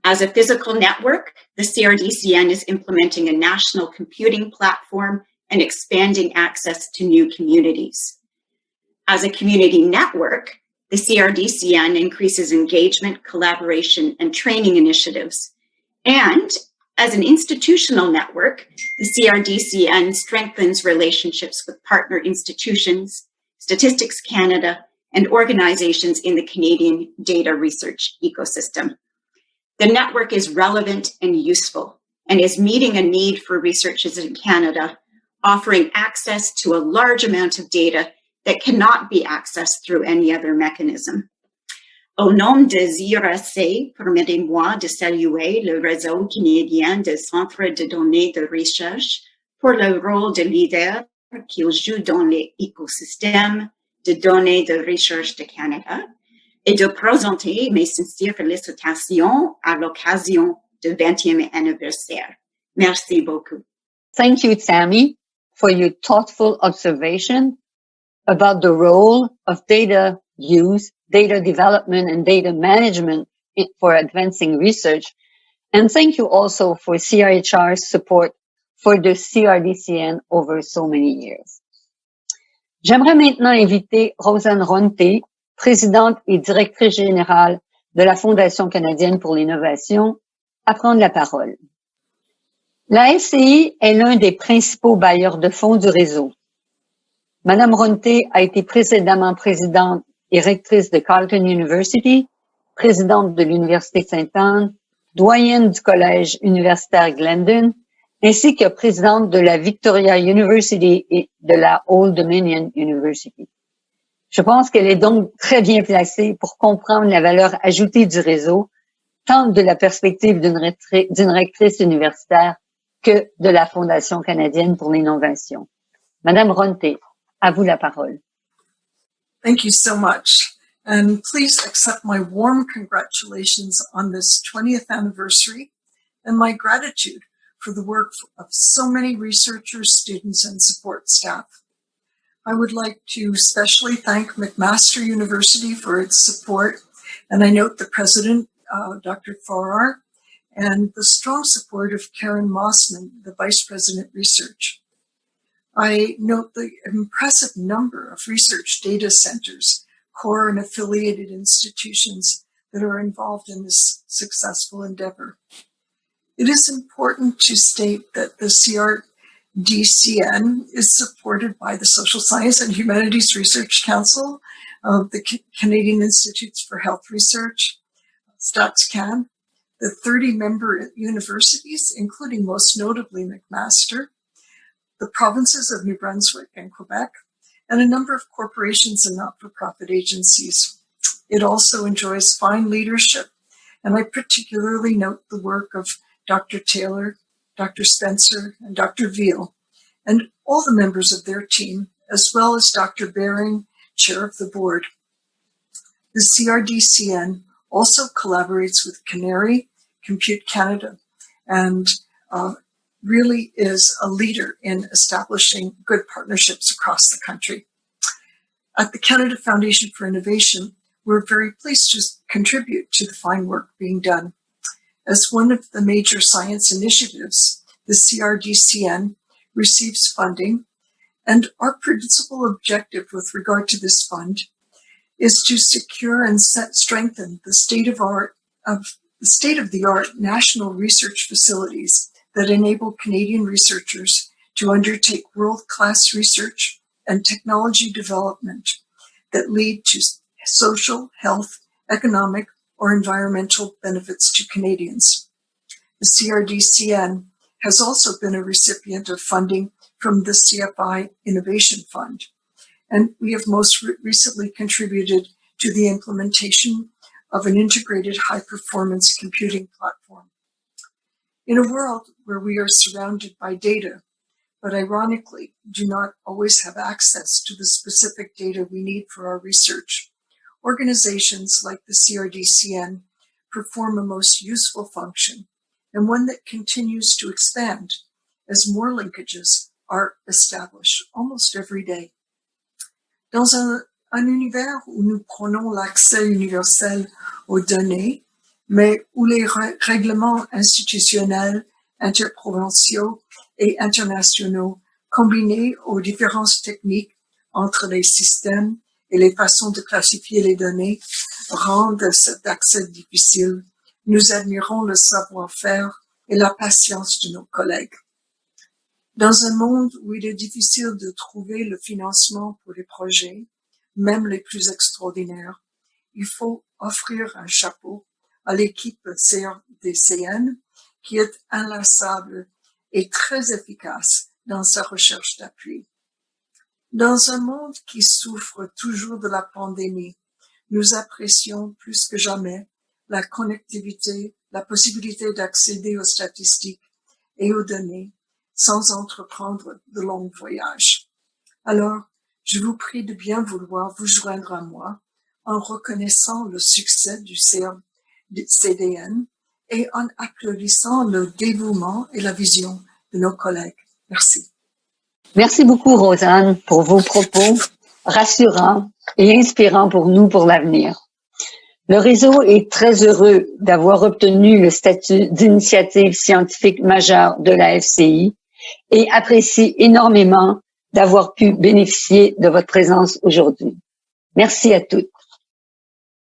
As a physical network, the CRDCN is implementing a national computing platform and expanding access to new communities. As a community network, the CRDCN increases engagement, collaboration, and training initiatives. And as an institutional network, the CRDCN strengthens relationships with partner institutions, Statistics Canada, and organizations in the Canadian data research ecosystem. The network is relevant and useful and is meeting a need for researchers in Canada, offering access to a large amount of data that cannot be accessed through any other mechanism. Au nom de CIRC, permettez-moi de saluer le réseau canadien de centres de données de recherche pour le rôle de leader qu'il joue dans l'écosystème de données de recherche de Canada et de présenter mes sincères félicitations à l'occasion du 20e anniversaire. Merci beaucoup. Thank you, Tammy, for your thoughtful observation about the role of data use, data development, and data management for advancing research. And thank you also for CIHR's support for the CRDCN over so many years. J'aimerais maintenant inviter Rosanne Ronté, présidente et directrice générale de la Fondation canadienne pour l'innovation, à prendre la parole. La SCI est l'un des principaux bailleurs de fonds du réseau. Madame Ronté a été précédemment présidente et rectrice de Carleton University, présidente de l'Université Sainte-Anne, doyenne du Collège universitaire Glendon, ainsi que présidente de la Victoria University et de la Old Dominion University. Je pense qu'elle est donc très bien placée pour comprendre la valeur ajoutée du réseau, tant de la perspective d'une rectrice universitaire que de la Fondation canadienne pour l'innovation. Madame Ronté, à vous la parole. Thank you so much. And please accept my warm congratulations on this 20th anniversary and my gratitude for the work of so many researchers, students, and support staff. I would like to especially thank McMaster University for its support, and I note the president, Dr. Farah, and the strong support of Karen Mossman, the Vice President Research. I note the impressive number of research data centers, core and affiliated institutions that are involved in this successful endeavor. It is important to state that the CRDCN is supported by the Social Science and Humanities Research Council of the Canadian Institutes for Health Research, StatsCan, the 30 member universities, including most notably McMaster, the provinces of New Brunswick and Quebec, and a number of corporations and not-for-profit agencies. It also enjoys fine leadership, and I particularly note the work of Dr. Taylor, Dr. Spencer, and Dr. Veal, and all the members of their team, as well as Dr. Bering, chair of the board. The CRDCN also collaborates with Canary, Compute Canada, and really is a leader in establishing good partnerships across the country. At the Canada Foundation for Innovation, we're very pleased to contribute to the fine work being done. As one of the major science initiatives, the CRDCN receives funding, and our principal objective with regard to this fund is to secure and strengthen the state-of-the-art national research facilities that enable Canadian researchers to undertake world-class research and technology development that lead to social, health, economic, or environmental benefits to Canadians. The CRDCN has also been a recipient of funding from the CFI Innovation Fund, and we have most recently contributed to the implementation of an integrated high-performance computing platform. In a world where we are surrounded by data, but ironically do not always have access to the specific data we need for our research, organizations like the CRDCN perform a most useful function, and one that continues to expand as more linkages are established almost every day. Dans un univers où nous prenons l'accès universel aux données, mais où les règlements institutionnels, interprovinciaux et internationaux combinés aux différences techniques entre les systèmes et les façons de classifier les données rendent cet accès difficile, nous admirons le savoir-faire et la patience de nos collègues. Dans un monde où il est difficile de trouver le financement pour les projets, même les plus extraordinaires, il faut offrir un chapeau à l'équipe CRDCN qui est inlassable et très efficace dans sa recherche d'appui. Dans un monde qui souffre toujours de la pandémie, nous apprécions plus que jamais la connectivité, la possibilité d'accéder aux statistiques et aux données sans entreprendre de longs voyages. Alors, je vous prie de bien vouloir vous joindre à moi en reconnaissant le succès du CRDCN et en applaudissant le dévouement et la vision de nos collègues. Merci. Merci beaucoup, Rosanne, pour vos propos rassurants et inspirants pour nous pour l'avenir. Le réseau est très heureux d'avoir obtenu le statut d'initiative scientifique majeure de la FCI et apprécie énormément d'avoir pu bénéficier de votre présence aujourd'hui. Merci à toutes.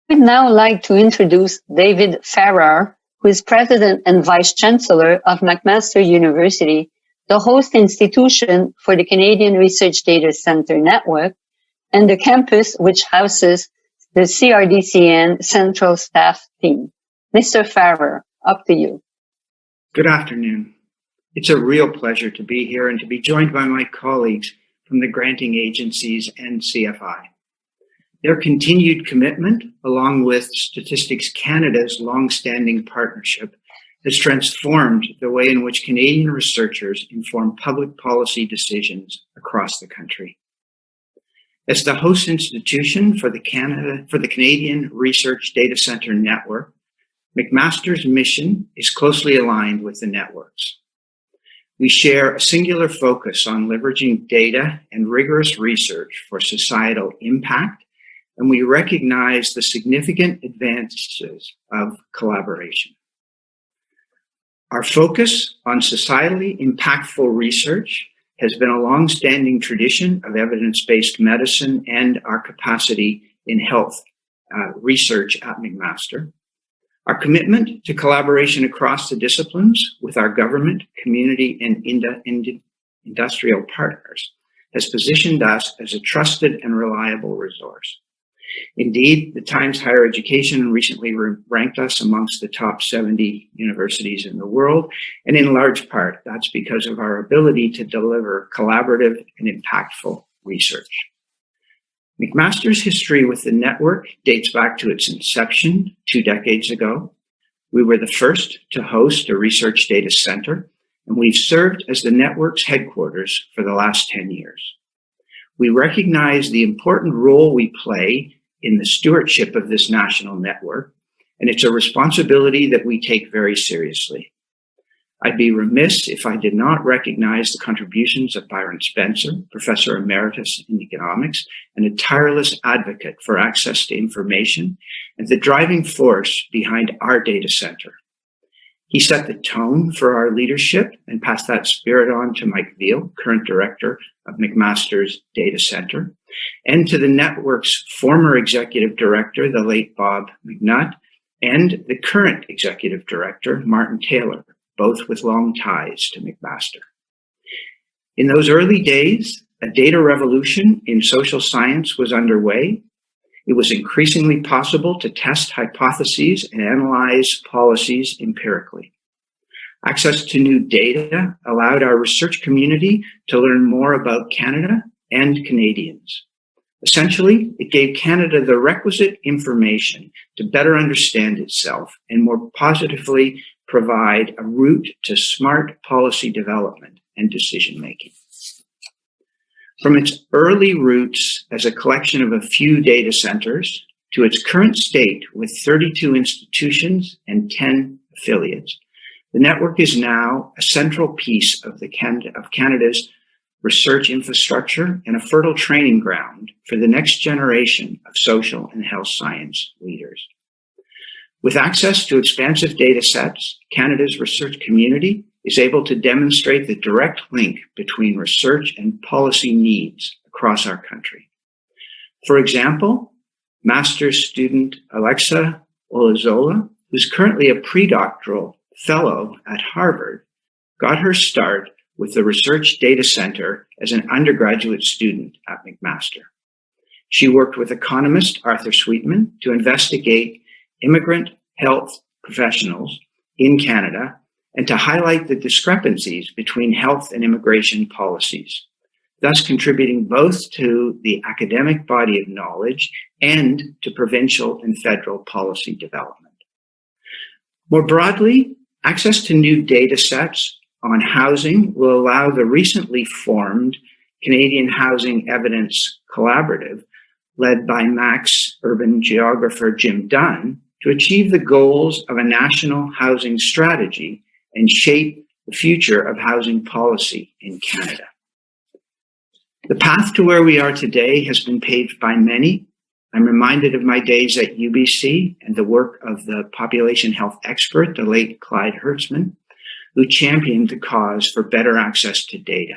We'd now like to introduce David Farah, who is President and Vice-Chancellor of McMaster University, the host institution for the Canadian Research Data Center Network, and the campus which houses the CRDCN Central Staff Team. Mr. Farah, up to you. Good afternoon. It's a real pleasure to be here and to be joined by my colleagues from the granting agencies and CFI. Their continued commitment, along with Statistics Canada's long-standing partnership, has transformed the way in which Canadian researchers inform public policy decisions across the country. As the host institution for the Canadian Research Data Center Network, McMaster's mission is closely aligned with the network's. We share a singular focus on leveraging data and rigorous research for societal impact, and we recognize the significant advantages of collaboration. Our focus on societally impactful research has been a long-standing tradition of evidence-based medicine and our capacity in health research at McMaster. Our commitment to collaboration across the disciplines with our government, community, and industrial partners has positioned us as a trusted and reliable resource. Indeed, the Times Higher Education recently ranked us amongst the top 70 universities in the world, and in large part, that's because of our ability to deliver collaborative and impactful research. McMaster's history with the network dates back to its inception 2 decades ago. We were the first to host a research data center, and we've served as the network's headquarters for the last 10 years. We recognize the important role we play in the stewardship of this national network, and it's a responsibility that we take very seriously. I'd be remiss if I did not recognize the contributions of Byron Spencer, Professor Emeritus in Economics, and a tireless advocate for access to information, and the driving force behind our data center. He set the tone for our leadership and passed that spirit on to Mike Veal, current director of McMaster's Data Center, and to the network's former executive director, the late Bob McNutt, and the current executive director, Martin Taylor, both with long ties to McMaster. In those early days, a data revolution in social science was underway, it was increasingly possible to test hypotheses and analyze policies empirically. Access to new data allowed our research community to learn more about Canada and Canadians. Essentially, it gave Canada the requisite information to better understand itself and more positively provide a route to smart policy development and decision-making. From its early roots as a collection of a few data centers to its current state with 32 institutions and 10 affiliates, the network is now a central piece of Canada's research infrastructure and a fertile training ground for the next generation of social and health science leaders. With access to expansive data sets, Canada's research community is able to demonstrate the direct link between research and policy needs across our country. For example, master's student Alexa Olazola, who's currently a predoctoral fellow at Harvard, got her start with the Research Data Center as an undergraduate student at McMaster. She worked with economist Arthur Sweetman to investigate immigrant health professionals in Canada and to highlight the discrepancies between health and immigration policies, thus contributing both to the academic body of knowledge and to provincial and federal policy development. More broadly, access to new data sets on housing will allow the recently formed Canadian Housing Evidence Collaborative, led by Max urban geographer Jim Dunn, to achieve the goals of a national housing strategy and shape the future of housing policy in Canada. The path to where we are today has been paved by many. I'm reminded of my days at UBC and the work of the population health expert, the late Clyde Hertzman, who championed the cause for better access to data.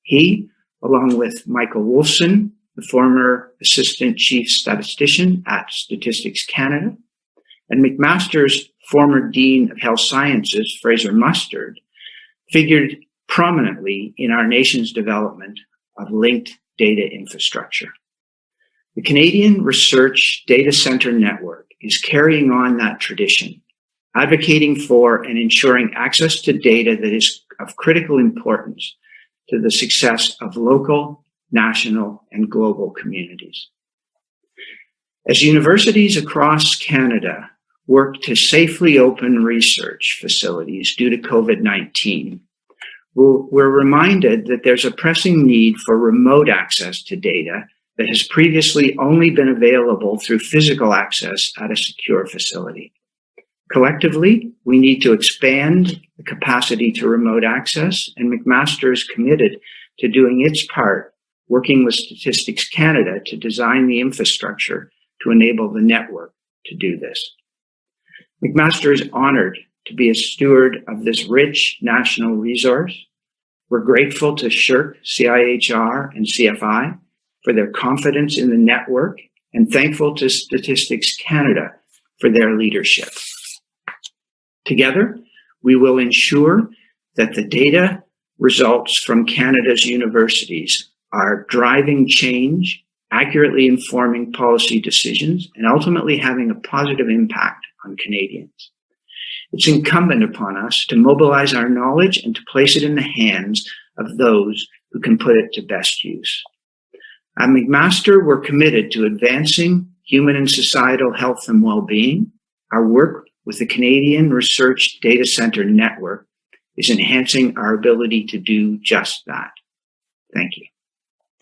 He, along with Michael Wolfson, the former Assistant Chief Statistician at Statistics Canada, and McMaster's former Dean of Health Sciences, Fraser Mustard, figured prominently in our nation's development of linked data infrastructure. The Canadian Research Data Center Network is carrying on that tradition, advocating for and ensuring access to data that is of critical importance to the success of local, national, and global communities. As universities across Canada work to safely open research facilities due to COVID-19, we're reminded that there's a pressing need for remote access to data that has previously only been available through physical access at a secure facility. Collectively, we need to expand the capacity to remote access, and McMaster is committed to doing its part, working with Statistics Canada to design the infrastructure to enable the network to do this. McMaster is honored to be a steward of this rich national resource. We're grateful to SSHRC, CIHR, and CFI for their confidence in the network, and thankful to Statistics Canada for their leadership. Together, we will ensure that the data results from Canada's universities are driving change, accurately informing policy decisions, and ultimately having a positive impact on Canadians. It's incumbent upon us to mobilize our knowledge and to place it in the hands of those who can put it to best use. At McMaster, we're committed to advancing human and societal health and well-being. Our work with the Canadian Research Data Center Network is enhancing our ability to do just that. Thank you.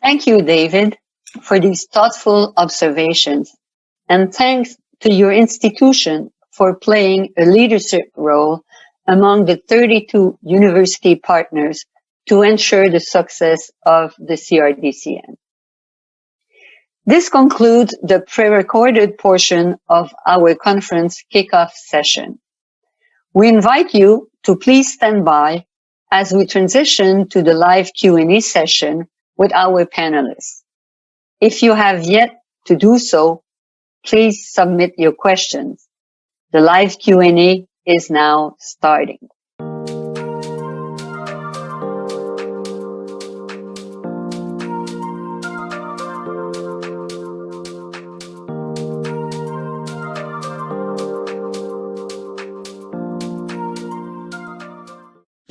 Thank you, David, for these thoughtful observations. And thanks to your institution for playing a leadership role among the 32 university partners to ensure the success of the CRDCN. This concludes the pre-recorded portion of our conference kickoff session. We invite you to please stand by as we transition to the live Q&A session with our panelists. If you have yet to do so, please submit your questions. The live Q&A is now starting.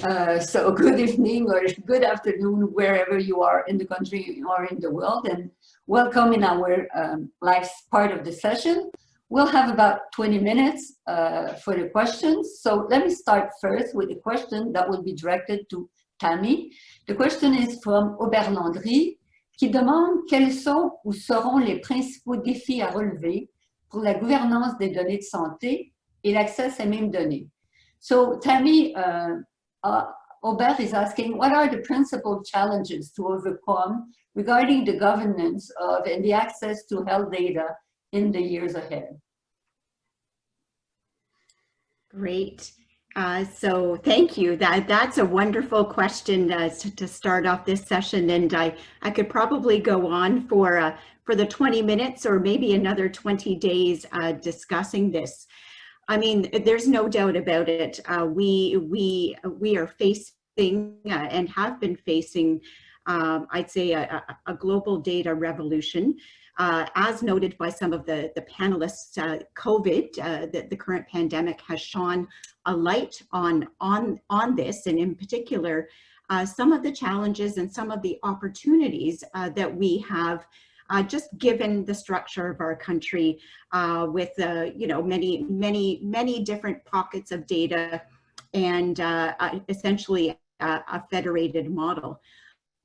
So good evening or good afternoon, wherever you are in the country or in the world, and welcome in our live part of the session. We'll have about 20 minutes for the questions. So let me start first with a question that will be directed to Tammy. The question is from Aubert Landry, qui demande quels sont ou seront les principaux défis à relever pour la gouvernance des données de santé et l'accès à ces mêmes données. So Tammy, Aubert is asking, what are the principal challenges to overcome regarding the governance of and the access to health data in the years ahead? Great. So thank you. That's a wonderful question to start off this session, and I could probably go on for the 20 minutes or maybe another 20 days discussing this. I mean, there's no doubt about it. We are facing and have been facing, I'd say, a global data revolution. As noted by some of the panelists, COVID, the current pandemic has shone a light on this, and in particular, some of the challenges and some of the opportunities that we have just given the structure of our country with many different pockets of data and essentially a federated model.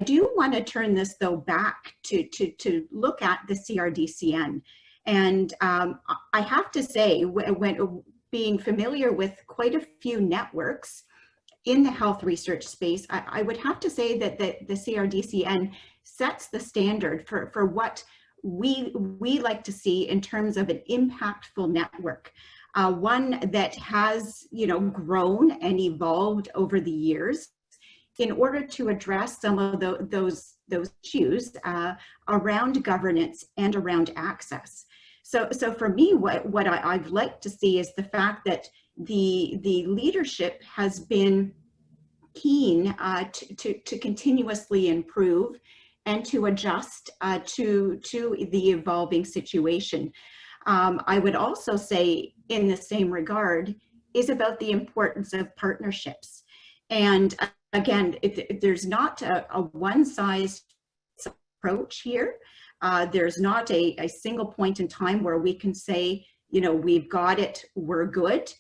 I do want to turn this though back to look at the CRDCN, and I have to say, when being familiar with quite a few networks in the health research space, I would have to say that the CRDCN sets the standard for what we like to see in terms of an impactful network, one that has grown and evolved over the years in order to address some of those issues around governance and around access. So for me, what I'd like to see is the fact that the leadership has been keen to continuously improve and to adjust to the evolving situation. I would also say, in the same regard, is about the importance of partnerships. And again, there's not a one-size approach here. There's not a single point in time where we can say, we've got it, we're good.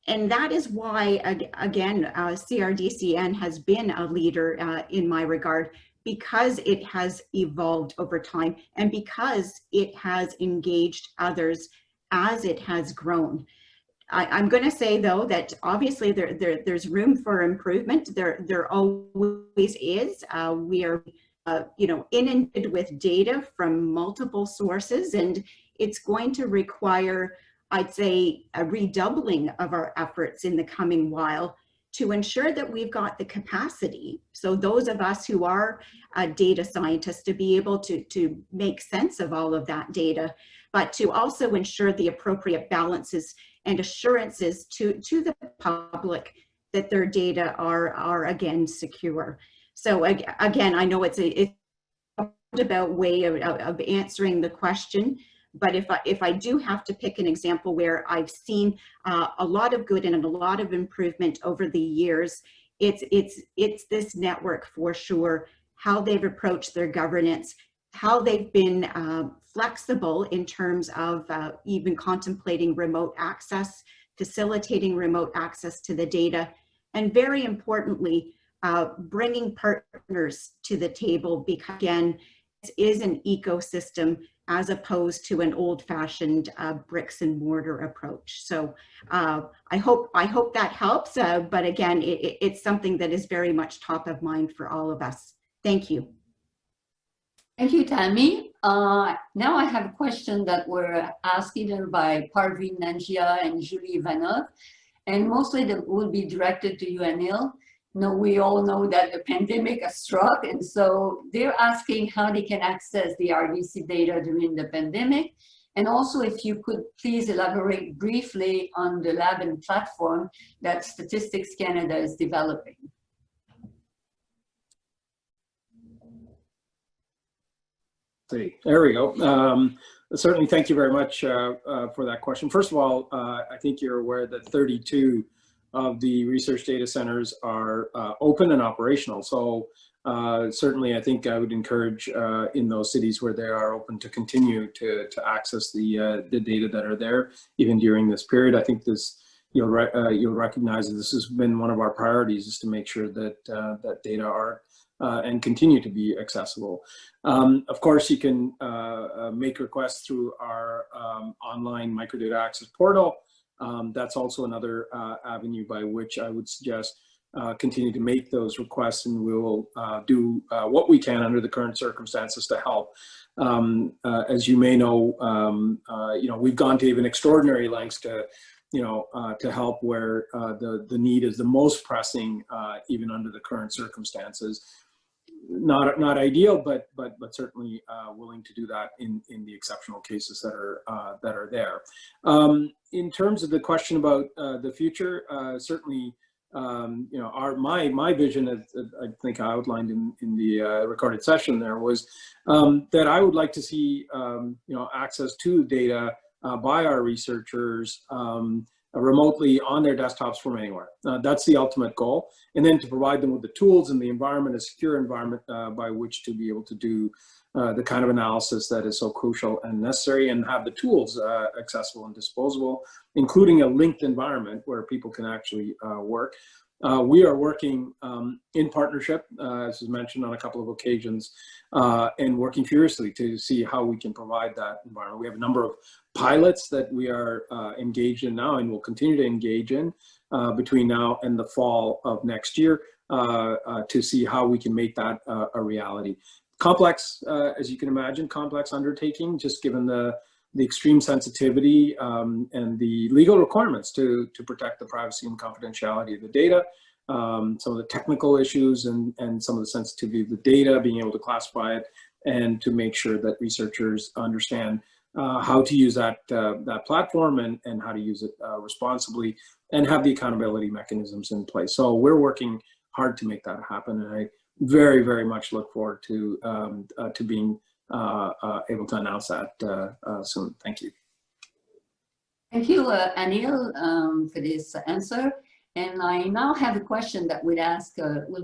And that is why, again, CRDCN has been a leader in my regard, because it has evolved over time and because it has engaged others as it has grown. I'm going to say, though, that obviously there's room for improvement. There always is. We are, inundated with data from multiple sources, and it's going to require, I'd say, a redoubling of our efforts in the coming while to ensure that we've got the capacity. So those of us who are data scientists to be able to make sense of all of that data, but to also ensure the appropriate balances and assurances to the public that their data are again secure. So again, I know it's a roundabout way of answering the question, but if I do have to pick an example where I've seen a lot of good and a lot of improvement over the years, it's this network for sure, how they've approached their governance, how they've been flexible in terms of even contemplating remote access, facilitating remote access to the data, and very importantly, bringing partners to the table, because again, this is an ecosystem as opposed to an old-fashioned bricks and mortar approach. So I hope that helps, but again, it's something that is very much top of mind for all of us. Thank you. Thank you, Tammy. Now I have a question that were asked either by Parveen Nanjia and Julie Ivanov, and mostly that will be directed to you, Anil. We all know that the pandemic has struck, and so they're asking how they can access the RDC data during the pandemic. And also, if you could please elaborate briefly on the lab and platform that Statistics Canada is developing. There we go. Certainly, thank you very much for that question. First of all, I think you're aware that 32 of the research data centers are open and operational. So certainly I think I would encourage in those cities where they are open to continue to access the data that are there, even during this period. I think this, you'll recognize that this has been one of our priorities, is to make sure that that data are and continue to be accessible. Of course, you can make requests through our online microdata access portal. That's also another avenue by which I would suggest continue to make those requests, and we will do what we can under the current circumstances to help. As you may know, we've gone to even extraordinary lengths to to help where the need is the most pressing, even under the current circumstances. Not ideal, but certainly willing to do that in the exceptional cases that are there. In terms of the question about the future, certainly, my vision, as I think I outlined in the recorded session there, was that I would like to see access to data by our researchers remotely on their desktops from anywhere. That's the ultimate goal. And then to provide them with the tools and the environment, a secure environment by which to be able to do the kind of analysis that is so crucial and necessary, and have the tools accessible and disposable, including a linked environment where people can actually work. We are working in partnership, as was mentioned on a couple of occasions, and working furiously to see how we can provide that environment. We have a number of pilots that we are engaged in now, and will continue to engage in between now and the fall of next year to see how we can make that a reality. Complex, as you can imagine, complex undertaking, just given the extreme sensitivity and the legal requirements to protect the privacy and confidentiality of the data, some of the technical issues and some of the sensitivity of the data, being able to classify it, and to make sure that researchers understand how to use that platform and how to use it responsibly, and have the accountability mechanisms in place. So we're working hard to make that happen, and I very, very much look forward to being able to announce that soon. Thank you. Thank you, Anil, for this answer. And I now have a question that will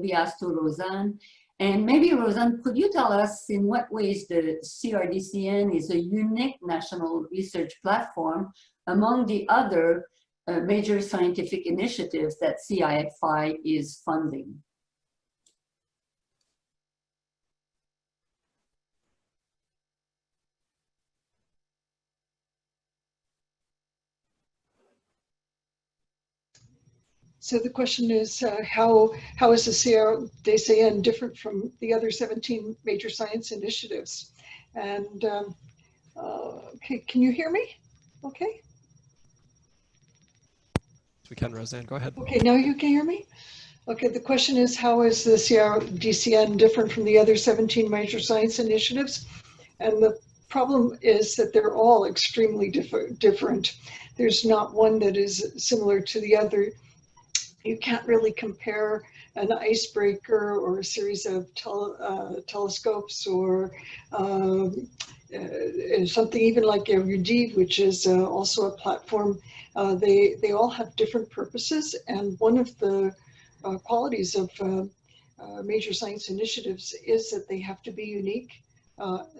be asked to Roseanne. And maybe, Roseanne, could you tell us in what ways the CRDCN is a unique national research platform among the other major scientific initiatives that CIHR is funding? So the question is, how is the CRDCN different from the other 17 major science initiatives? And okay, can you hear me? Okay. We can, Roseanne, go ahead. Okay, now you can hear me? Okay, the question is, how is the CRDCN different from the other 17 major science initiatives? And the problem is that they're all extremely different. There's not one that is similar to the other. You can't really compare an icebreaker or a series of telescopes or something even like Redeed, which is also a platform. They all have different purposes, and one of the qualities of major science initiatives is that they have to be unique,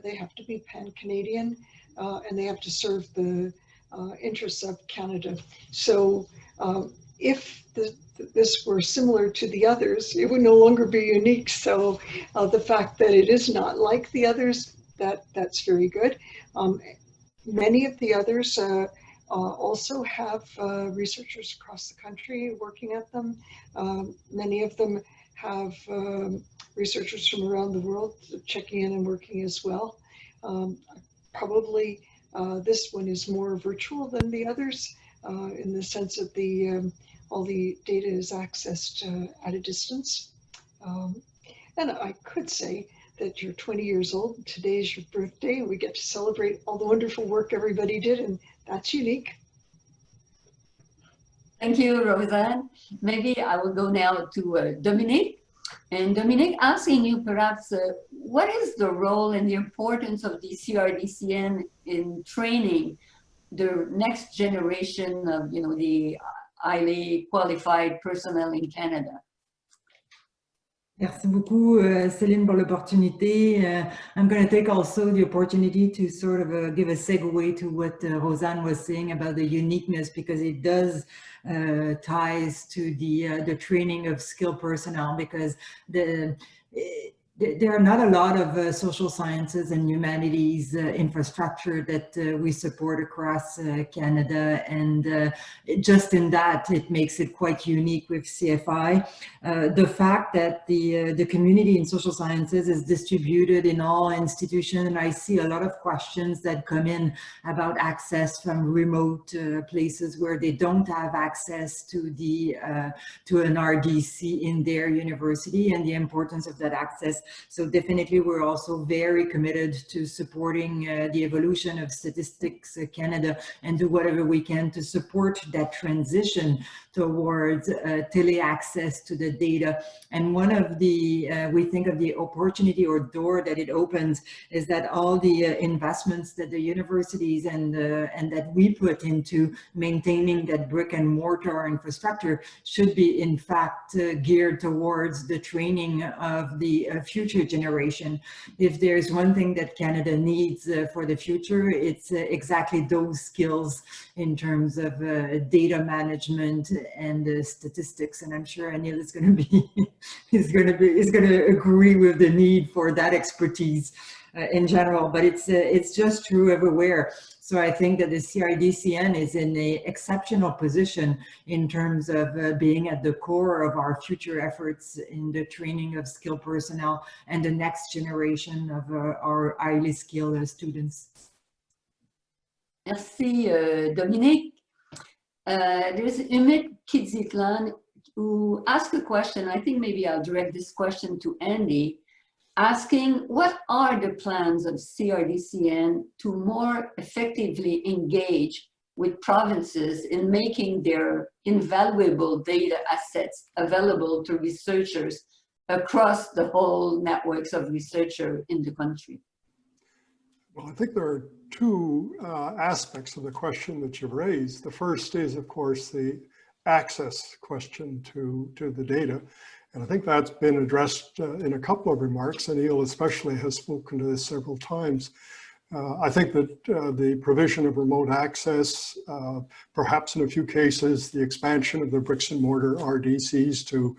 they have to be pan-Canadian, and they have to serve the interests of Canada. So if this were similar to the others, it would no longer be unique. So the fact that it is not like the others, that's very good. Many of the others also have researchers across the country working at them. Many of them have researchers from around the world checking in and working as well. Probably this one is more virtual than the others in the sense that all the data is accessed at a distance. And I could say that you're 20 years old, today is your birthday, and we get to celebrate all the wonderful work everybody did, and that's unique. Thank you, Roseanne. Maybe I will go now to Dominique. And Dominique, asking you perhaps, what is the role and the importance of the CRDCN in training the next generation of, the highly qualified personnel in Canada. Merci beaucoup, Céline, pour l'opportunité. I'm going to take also the opportunity to sort of give a segue to what Rosanne was saying about the uniqueness, because it does ties to the training of skilled personnel, because there are not a lot of social sciences and humanities infrastructure that we support across Canada, and just in that it makes it quite unique with CFI. The fact that the community in social sciences is distributed in all institutions, and I see a lot of questions that come in about access from remote places where they don't have access to the to an RDC in their university, and the importance of that access. So definitely we're also very committed to supporting the evolution of Statistics Canada, and do whatever we can to support that transition towards tele-access to the data. And one of the, we think of the opportunity or door that it opens is that all the investments that the universities and that we put into maintaining that brick and mortar infrastructure should be in fact geared towards the training of the future generation. If there's one thing that Canada needs for the future, it's exactly those skills in terms of data management and statistics. And I'm sure Anil is going to be is going to agree with the need for that expertise in general. But it's just true everywhere. So I think that the CRDCN is in an exceptional position in terms of being at the core of our future efforts in the training of skilled personnel and the next generation of our highly skilled students. Merci, Dominique. There's Umit Kidzitlan who asked a question. I think maybe I'll direct this question to Andy, asking what are the plans of CRDCN to more effectively engage with provinces in making their invaluable data assets available to researchers across the whole networks of researchers in the country? Well, I think there are two aspects of the question that you've raised. The first is, of course, the access question to the data. And I think that's been addressed in a couple of remarks. Anil especially has spoken to this several times. I think that the provision of remote access, perhaps in a few cases, the expansion of the bricks and mortar RDCs to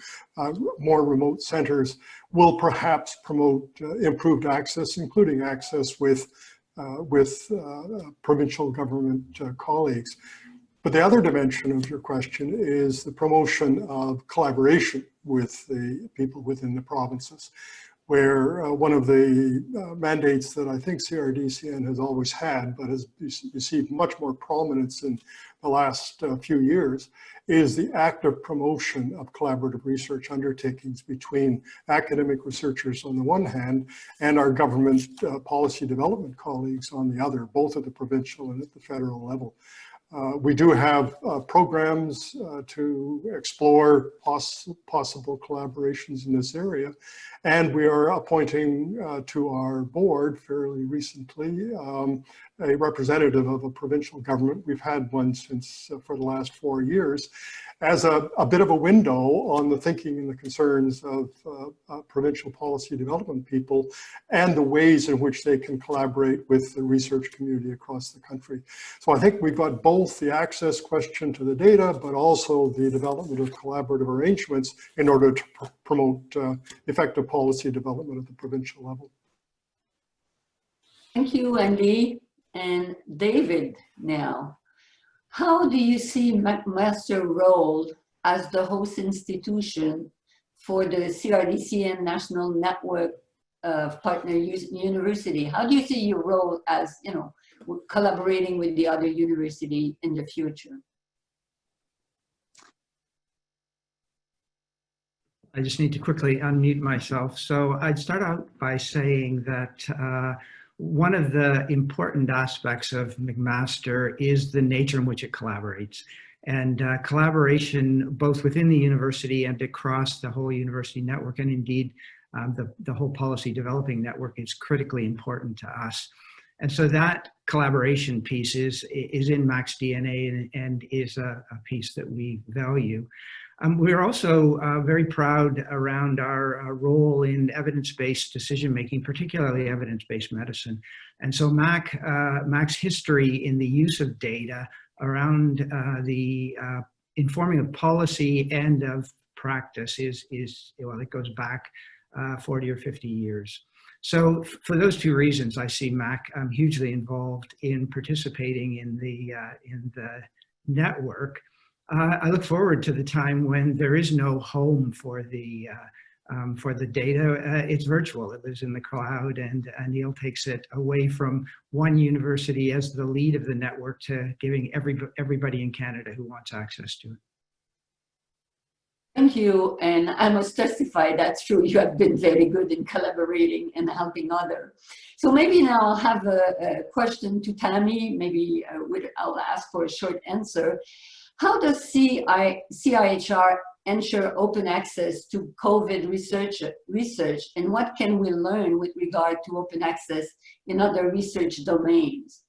more remote centers will perhaps promote improved access, including access with provincial government colleagues. But the other dimension of your question is the promotion of collaboration with the people within the provinces, where one of the mandates that I think CRDCN has always had, but has received much more prominence in the last few years, is the active promotion of collaborative research undertakings between academic researchers on the one hand and our government policy development colleagues on the other, both at the provincial and at the federal level. We do have programs to explore possible collaborations in this area, and we are appointing to our board fairly recently a representative of a provincial government. We've had one since for the last 4 years, as a bit of a window on the thinking and the concerns of provincial policy development people and the ways in which they can collaborate with the research community across the country. So I think we've got both the access question to the data, but also the development of collaborative arrangements in order to promote effective policy development at the provincial level. Thank you, Andy. And David now. How do you see McMaster role as the host institution for the CRDCN National Network of Partner University? How do you see your role as, you know, collaborating with the other university in the future? I just need to quickly unmute myself. So I'd start out by saying that one of the important aspects of McMaster is the nature in which it collaborates. And collaboration both within the university and across the whole university network, and indeed the whole policy developing network, is critically important to us. And so that collaboration piece is in MAC's DNA and is a piece that we value. We're also very proud around our role in evidence-based decision-making, particularly evidence-based medicine. And so MAC's history in the use of data around the informing of policy and of practice well, it goes back 40 or 50 years. So for those two reasons, I see MAC hugely involved in participating in the network. I look forward to the time when there is no home for the data. It's virtual. It lives in the cloud, and Anil takes it away from one university as the lead of the network to giving everybody in Canada who wants access to it. Thank you, and I must testify that's true. You have been very good in collaborating and helping others. So maybe now I'll have a question to Tammy. Maybe I'll ask for a short answer. How does CIHR ensure open access to COVID research, and what can we learn with regard to open access in other research domains?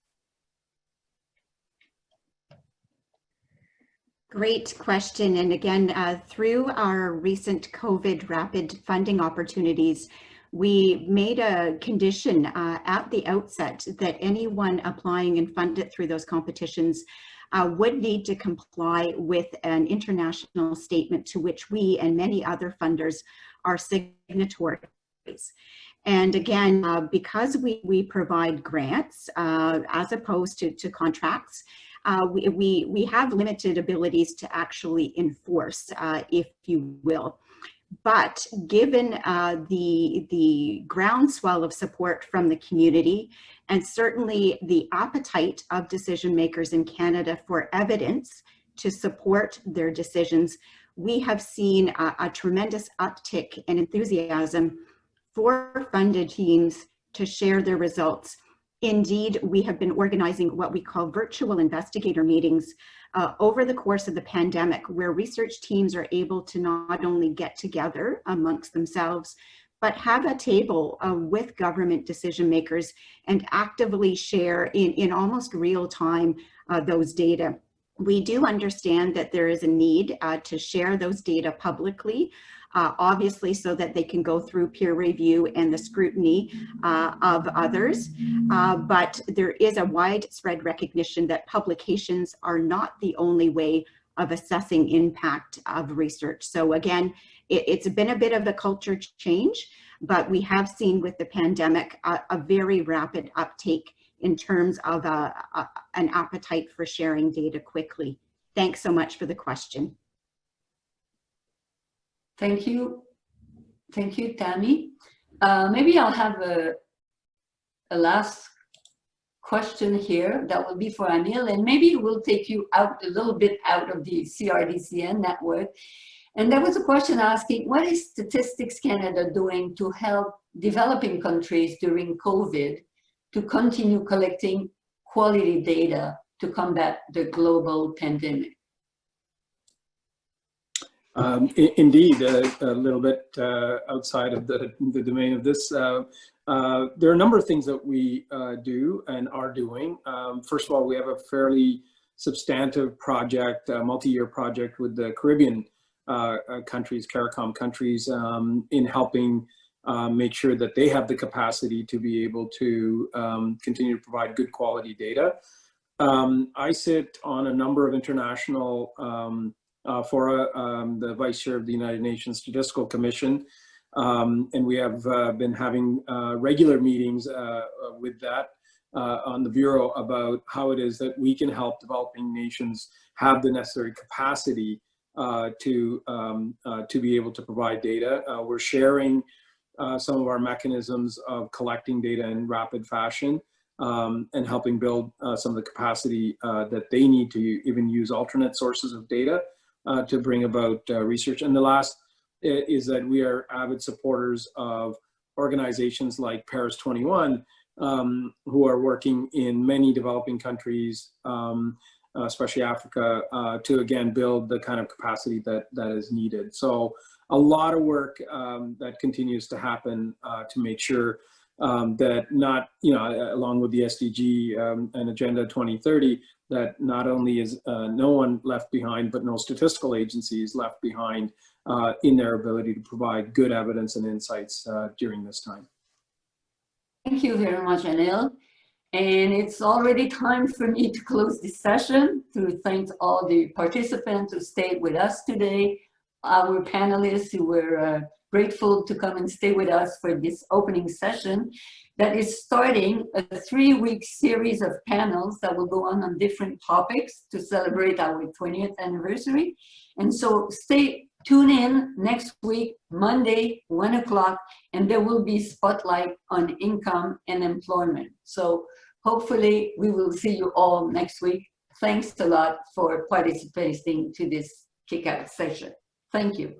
Great question. And again, through our recent COVID rapid funding opportunities, we made a condition at the outset that anyone applying and funded through those competitions would need to comply with an international statement to which we and many other funders are signatories. And again, because we provide grants as opposed to contracts, we have limited abilities to actually enforce, if you will. But given the groundswell of support from the community, and certainly the appetite of decision makers in Canada for evidence to support their decisions, we have seen a tremendous uptick in enthusiasm for funded teams to share their results. Indeed, we have been organizing what we call virtual investigator meetings over the course of the pandemic, where research teams are able to not only get together amongst themselves, but have a table with government decision makers and actively share in almost real time those data. We do understand that there is a need to share those data publicly, obviously so that they can go through peer review and the scrutiny of others. But there is a widespread recognition that publications are not the only way of assessing impact of research. So again, it's been a bit of a culture change, but we have seen with the pandemic a very rapid uptake in terms of an appetite for sharing data quickly. Thanks so much for the question. Thank you. Thank you, Tammy. Maybe I'll have a last question here that will be for Anil, and maybe we'll take you out a little bit out of the CRDCN network. And there was a question asking, what is Statistics Canada doing to help developing countries during COVID to continue collecting quality data to combat the global pandemic? Indeed, a little bit outside of the domain of this. There are a number of things that we do and are doing. First of all, we have a fairly substantive project, a multi-year project with the Caribbean countries, CARICOM countries, in helping make sure that they have the capacity to be able to continue to provide good quality data. I sit on a number of international Farah, the Vice Chair of the United Nations Statistical Commission, and we have been having regular meetings with that on the Bureau about how it is that we can help developing nations have the necessary capacity to be able to provide data. We're sharing some of our mechanisms of collecting data in rapid fashion and helping build some of the capacity that they need to even use alternate sources of data to bring about research. And the last is that we are avid supporters of organizations like Paris 21, who are working in many developing countries, especially Africa, to again build the kind of capacity that is needed. So a lot of work that continues to happen to make sure that not, along with the SDG and Agenda 2030, that not only is no one left behind, but no statistical agency is left behind in their ability to provide good evidence and insights during this time. Thank you very much, Anil. And it's already time for me to close this session, to thank all the participants who stayed with us today, our panelists who were grateful to come and stay with us for this opening session that is starting a 3-week series of panels that will go on different topics to celebrate our 20th anniversary. And so tune in next week, Monday, 1 o'clock, and there will be spotlight on income and employment. So hopefully we will see you all next week. Thanks a lot for participating to this kickout session. Thank you.